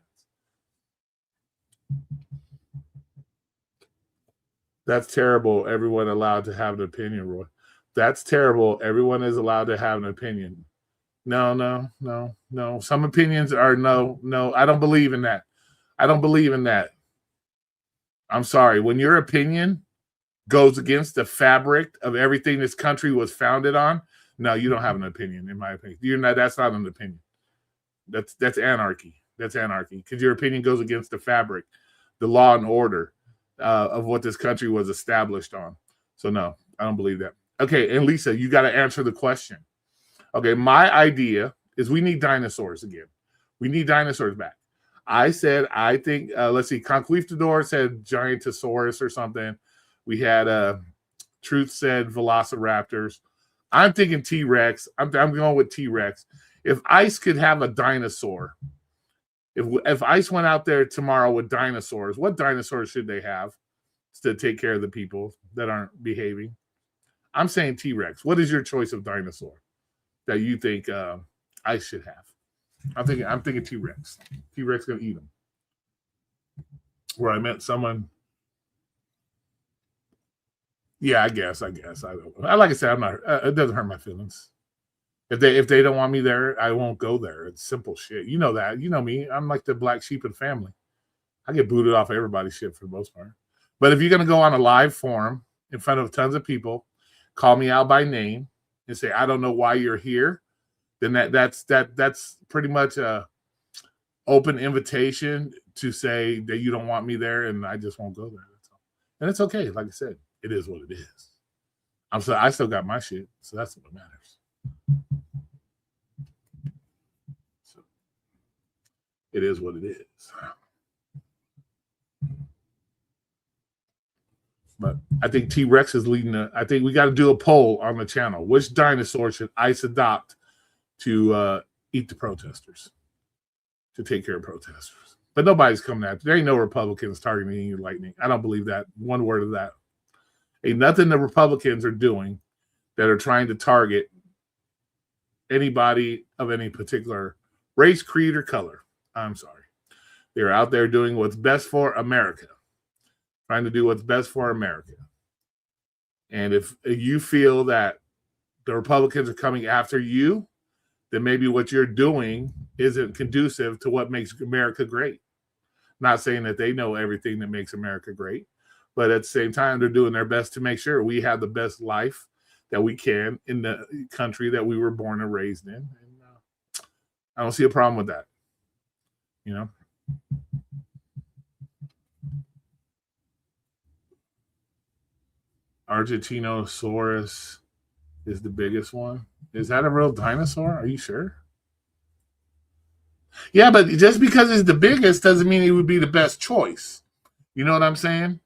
That's terrible. Everyone allowed to have an opinion, Roy. That's terrible. Everyone is allowed to have an opinion. No. Some opinions are no. I don't believe in that. I'm sorry. When your opinion goes against the fabric of everything this country was founded on, no, you don't have an opinion, in my opinion. That's not an opinion. That's anarchy. That's anarchy, because your opinion goes against the fabric, the law and order of what this country was established on. So no, I don't believe that. Okay, and Lisa, you got to answer the question. Okay, my idea is we need dinosaurs again. We need dinosaurs back. I said, let's see, Conquistador said Gigantosaurus or something. We had Truth said velociraptors. I'm thinking T-Rex. I'm going with T-Rex. If ICE could have a dinosaur, if ICE went out there tomorrow with dinosaurs, what dinosaurs should they have to take care of the people that aren't behaving? I'm saying T-Rex. What is your choice of dinosaur that you think ICE should have? I'm thinking T-Rex. T-Rex gonna eat them. Where I met someone. Yeah, I guess. I don't. Like I said, I'm not. It doesn't hurt my feelings. If they don't want me there, I won't go there. It's simple shit. You know that. You know me. I'm like the black sheep of the family. I get booted off everybody's shit for the most part. But if you're gonna go on a live forum in front of tons of people, call me out by name and say I don't know why you're here, then that's pretty much a open invitation to say that you don't want me there, and I just won't go there. That's all. And it's okay. Like I said, it is what it is. I still got my shit, so that's what matters. So it is what it is. But I think T-Rex is leading. I think we got to do a poll on the channel. Which dinosaur should ICE adopt to eat the protesters, to take care of protesters? But nobody's coming after. There ain't no Republicans targeting you, Lightning. I don't believe that. One word of that. Ain't nothing the Republicans are doing that are trying to target anybody of any particular race, creed, or color. I'm sorry. They're out there doing what's best for America. Trying to do what's best for America. And if you feel that the Republicans are coming after you, then maybe what you're doing isn't conducive to what makes America great. Not saying that they know everything that makes America great, but at the same time, they're doing their best to make sure we have the best life that we can in the country that we were born and raised in. And I don't see a problem with that. You know? Argentinosaurus is the biggest one. Is that a real dinosaur? Are you sure? Yeah, but just because it's the biggest doesn't mean it would be the best choice. You know what I'm saying?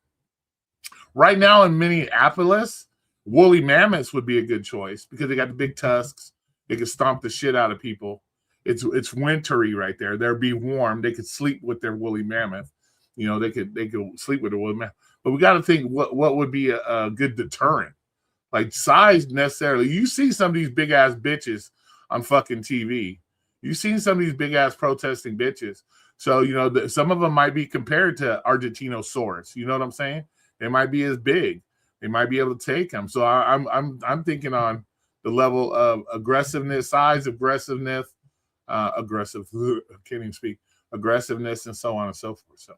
Right now in Minneapolis, woolly mammoths would be a good choice because they got the big tusks. They can stomp the shit out of people. It's wintry right there. They'll be warm. They could sleep with their woolly mammoth. You know, they could sleep with a woolly mammoth. But we got to think what would be a good deterrent. Like size necessarily. You see some of these big ass bitches on fucking TV. You've seen some of these big ass protesting bitches. So, you know, some of them might be compared to Argentinosaurus. You know what I'm saying? They might be as big. They might be able to take them. So I'm thinking on the level of aggressiveness, size, aggressiveness, aggressive. I can't even speak. Aggressiveness and so on and so forth. So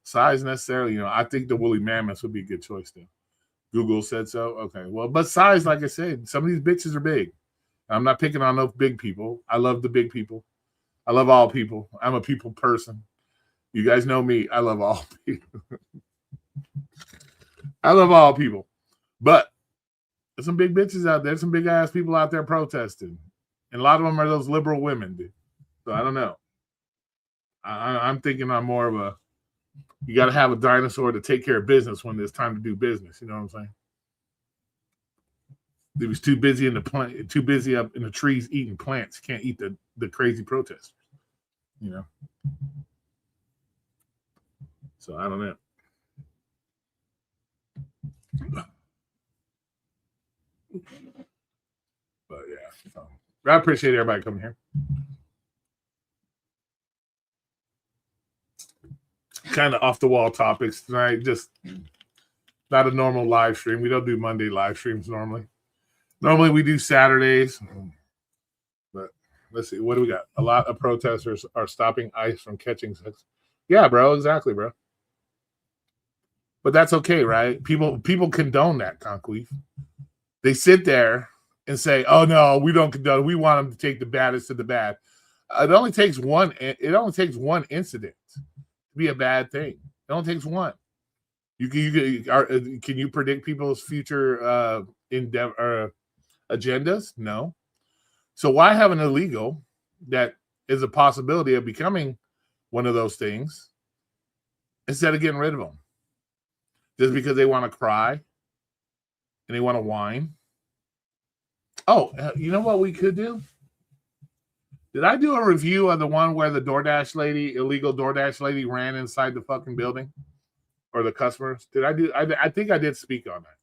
size necessarily, you know, I think the woolly mammoths would be a good choice there. Google said so. Okay, well, but size, like I said, some of these bitches are big. I'm not picking on those big people. I love the big people. I love all people. I'm a people person. You guys know me. I love all people. I love all people. But there's some big bitches out there. Some big ass people out there protesting. And a lot of them are those liberal women, dude. So I don't know. I'm thinking on more of a, you got to have a dinosaur to take care of business when there's time to do business. You know what I'm saying? He was too busy too busy up in the trees eating plants. Can't eat the crazy protesters. You know. So I don't know. But yeah, I appreciate everybody coming here. Kind of off the wall topics tonight. Just not a normal live stream. We don't do Monday live streams normally. Normally we do Saturdays. But let's see. What do we got? A lot of protesters are stopping ICE from catching sex. Yeah, bro. Exactly, bro. But that's okay, right? People condone that, Conqueef. They sit there and say, "Oh no, we don't condone. We want them to take the baddest of the bad." It only takes one incident to be a bad thing. It only takes one. Can you predict people's future agendas? No. So why have an illegal that is a possibility of becoming one of those things instead of getting rid of them? Just because they want to cry and they want to whine. Oh, you know what we could do? Did I do a review of the one where the DoorDash lady, illegal DoorDash lady, ran inside the fucking building? Or the customers? Did I do? I think I did speak on that.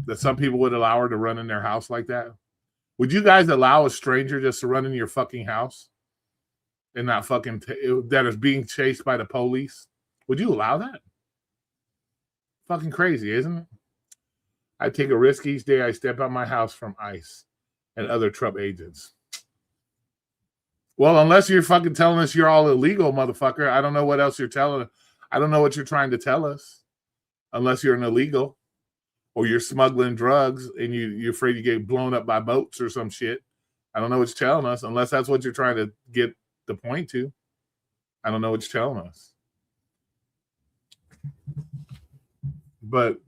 That some people would allow her to run in their house like that. Would you guys allow a stranger just to run in your fucking house and not fucking that is being chased by the police? Would you allow that? Fucking crazy, isn't it? I take a risk each day I step out my house from ICE and other Trump agents. Well, unless you're fucking telling us you're all illegal, motherfucker, I don't know what else you're telling. I don't know what you're trying to tell us. Unless you're an illegal or you're smuggling drugs and you're afraid you get blown up by boats or some shit. I don't know what you're telling us, unless that's what you're trying to get the point to. I don't know what you're telling us. But,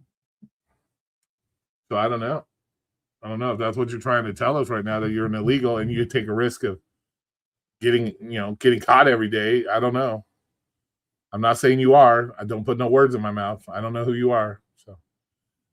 so I don't know. I don't know if that's what you're trying to tell us right now, that you're an illegal and you take a risk of getting caught every day. I don't know. I'm not saying you are. I don't put no words in my mouth. I don't know who you are. So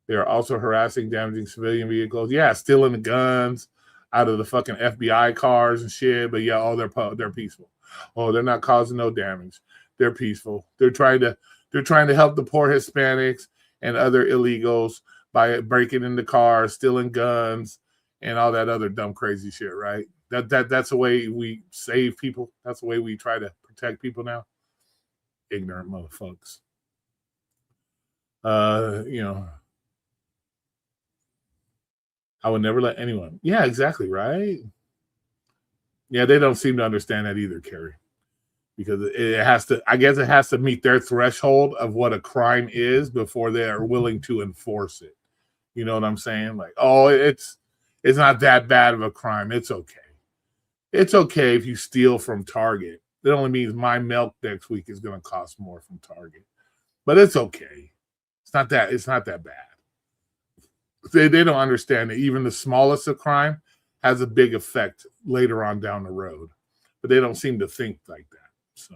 they are also harassing, damaging civilian vehicles. Yeah, stealing the guns out of the fucking FBI cars and shit. But yeah, they're peaceful. Oh, they're not causing no damage. They're peaceful. They're trying to help the poor Hispanics and other illegals by breaking into cars, stealing guns, and all that other dumb crazy shit. Right? That's the way we save people. That's the way we try to protect people now. Ignorant motherfuckers. I would never let anyone. Yeah, exactly, right? Yeah, they don't seem to understand that either, Carrie. Because it has to meet their threshold of what a crime is before they are willing to enforce it. You know what I'm saying? Like, oh, it's not that bad of a crime. It's okay. It's okay if you steal from Target. It only means my milk next week is going to cost more from Target, but it's okay. It's not that bad. They don't understand that even the smallest of crime has a big effect later on down the road, but they don't seem to think like that. So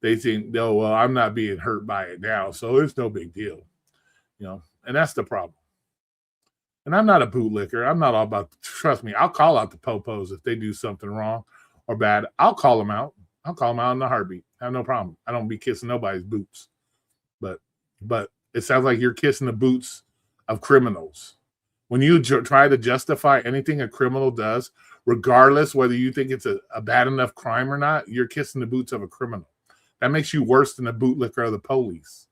they think, no, well, I'm not being hurt by it now, so it's no big deal, and that's the problem. And I'm not a bootlicker. I'm not all about, trust me, I'll call out the popos if they do something wrong or bad. I'll call them out. I'll call them out in a heartbeat. I have no problem. I don't be kissing nobody's boots. But it sounds like you're kissing the boots of criminals. When you try to justify anything a criminal does, regardless whether you think it's a bad enough crime or not, you're kissing the boots of a criminal. That makes you worse than a bootlicker of the police.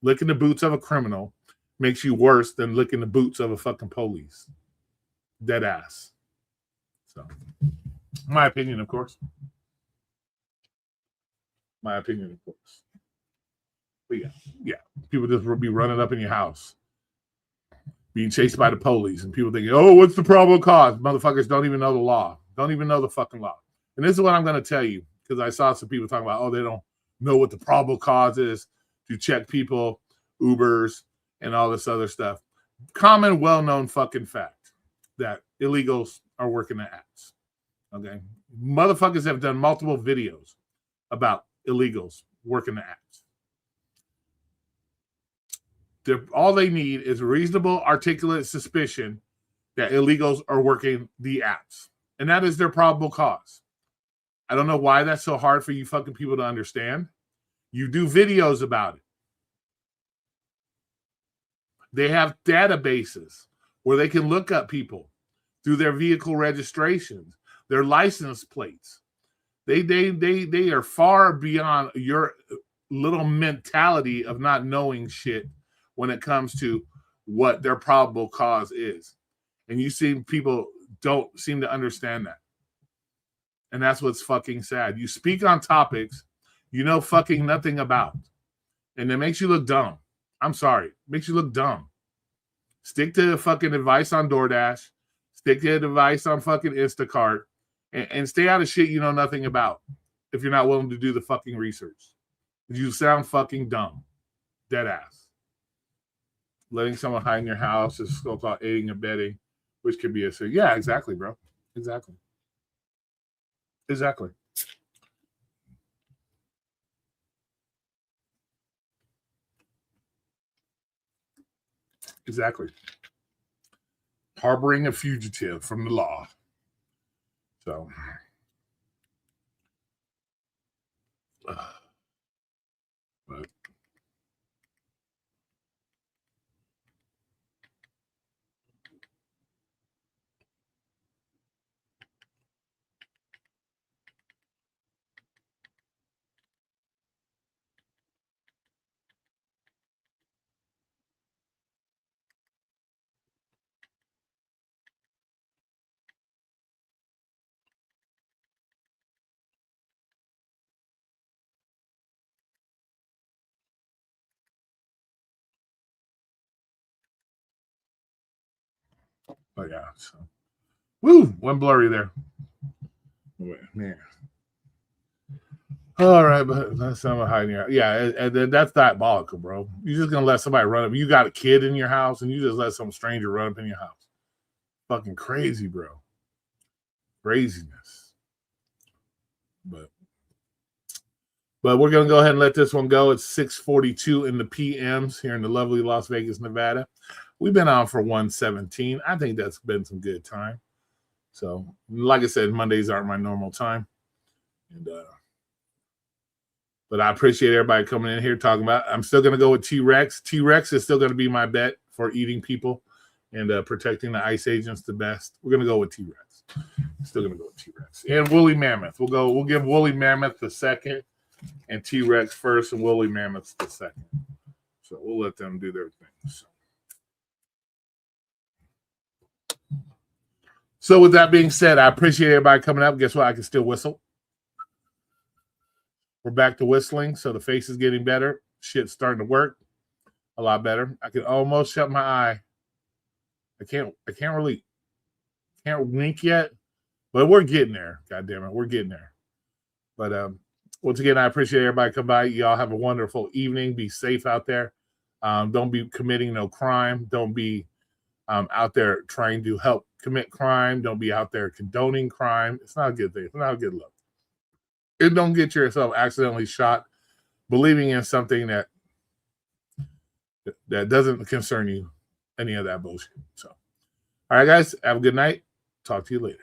Licking the boots of a criminal makes you worse than licking the boots of a fucking police. Dead ass. So, my opinion, of course. My opinion, of course. But yeah. People just be running up in your house, being chased by the police, and people thinking, oh, what's the probable cause? Motherfuckers don't even know the law. Don't even know the fucking law. And this is what I'm going to tell you, because I saw some people talking about, oh, they don't know what the probable cause is to check people, Ubers, and all this other stuff. Common, well-known fucking fact that illegals are working the apps. Okay? Motherfuckers have done multiple videos about illegals working the apps. All they need is a reasonable, articulate suspicion that illegals are working the apps. And that is their probable cause. I don't know why that's so hard for you fucking people to understand. You do videos about it. They have databases where they can look up people through their vehicle registrations, their license plates. They are far beyond your little mentality of not knowing shit when it comes to what their probable cause is. And you see people don't seem to understand that. And that's what's fucking sad. You speak on topics you know fucking nothing about. And it makes you look dumb. I'm sorry. It makes you look dumb. Stick to the fucking advice on DoorDash. Stick to the advice on fucking Instacart. And stay out of shit you know nothing about if you're not willing to do the fucking research. You sound fucking dumb. Dead ass. Letting someone hide in your house is still called aiding and abetting, which could be a sin. Yeah, exactly, bro. Exactly. Exactly. Harboring a fugitive from the law. So, but yeah. So, woo, went blurry there. Man. All right, but that's not hiding out. Yeah, and that's diabolical, bro. You're just gonna let somebody run up. You got a kid in your house, and you just let some stranger run up in your house. Fucking crazy, bro. Craziness. But we're gonna go ahead and let this one go. It's 6:42 in the PMs here in the lovely Las Vegas, Nevada. We've been on for 117. I think that's been some good time. So, like I said, Mondays aren't my normal time, and but I appreciate everybody coming in here talking about. I'm still gonna go with T-Rex. T-Rex is still gonna be my bet for eating people and protecting the ice agents the best. We're gonna go with T-Rex. Still gonna go with T-Rex and Woolly Mammoth. We'll give Woolly Mammoth the second, and T-Rex first, and Woolly Mammoth the second. So we'll let them do their thing. So with that being said, I appreciate everybody coming up. Guess what? I can still whistle. We're back to whistling, so the face is getting better. Shit's starting to work a lot better. I can almost shut my eye. I can't really wink yet, but we're getting there. God damn it, we're getting there. But once again, I appreciate everybody come by. Y'all have a wonderful evening. Be safe out there. Don't be committing no crime. Don't be out there trying to help commit crime. Don't be out there condoning crime. It's not a good thing. It's not a good look. And don't get yourself accidentally shot believing in something that doesn't concern you, any of that bullshit. So, all right, guys, have a good night. Talk to you later.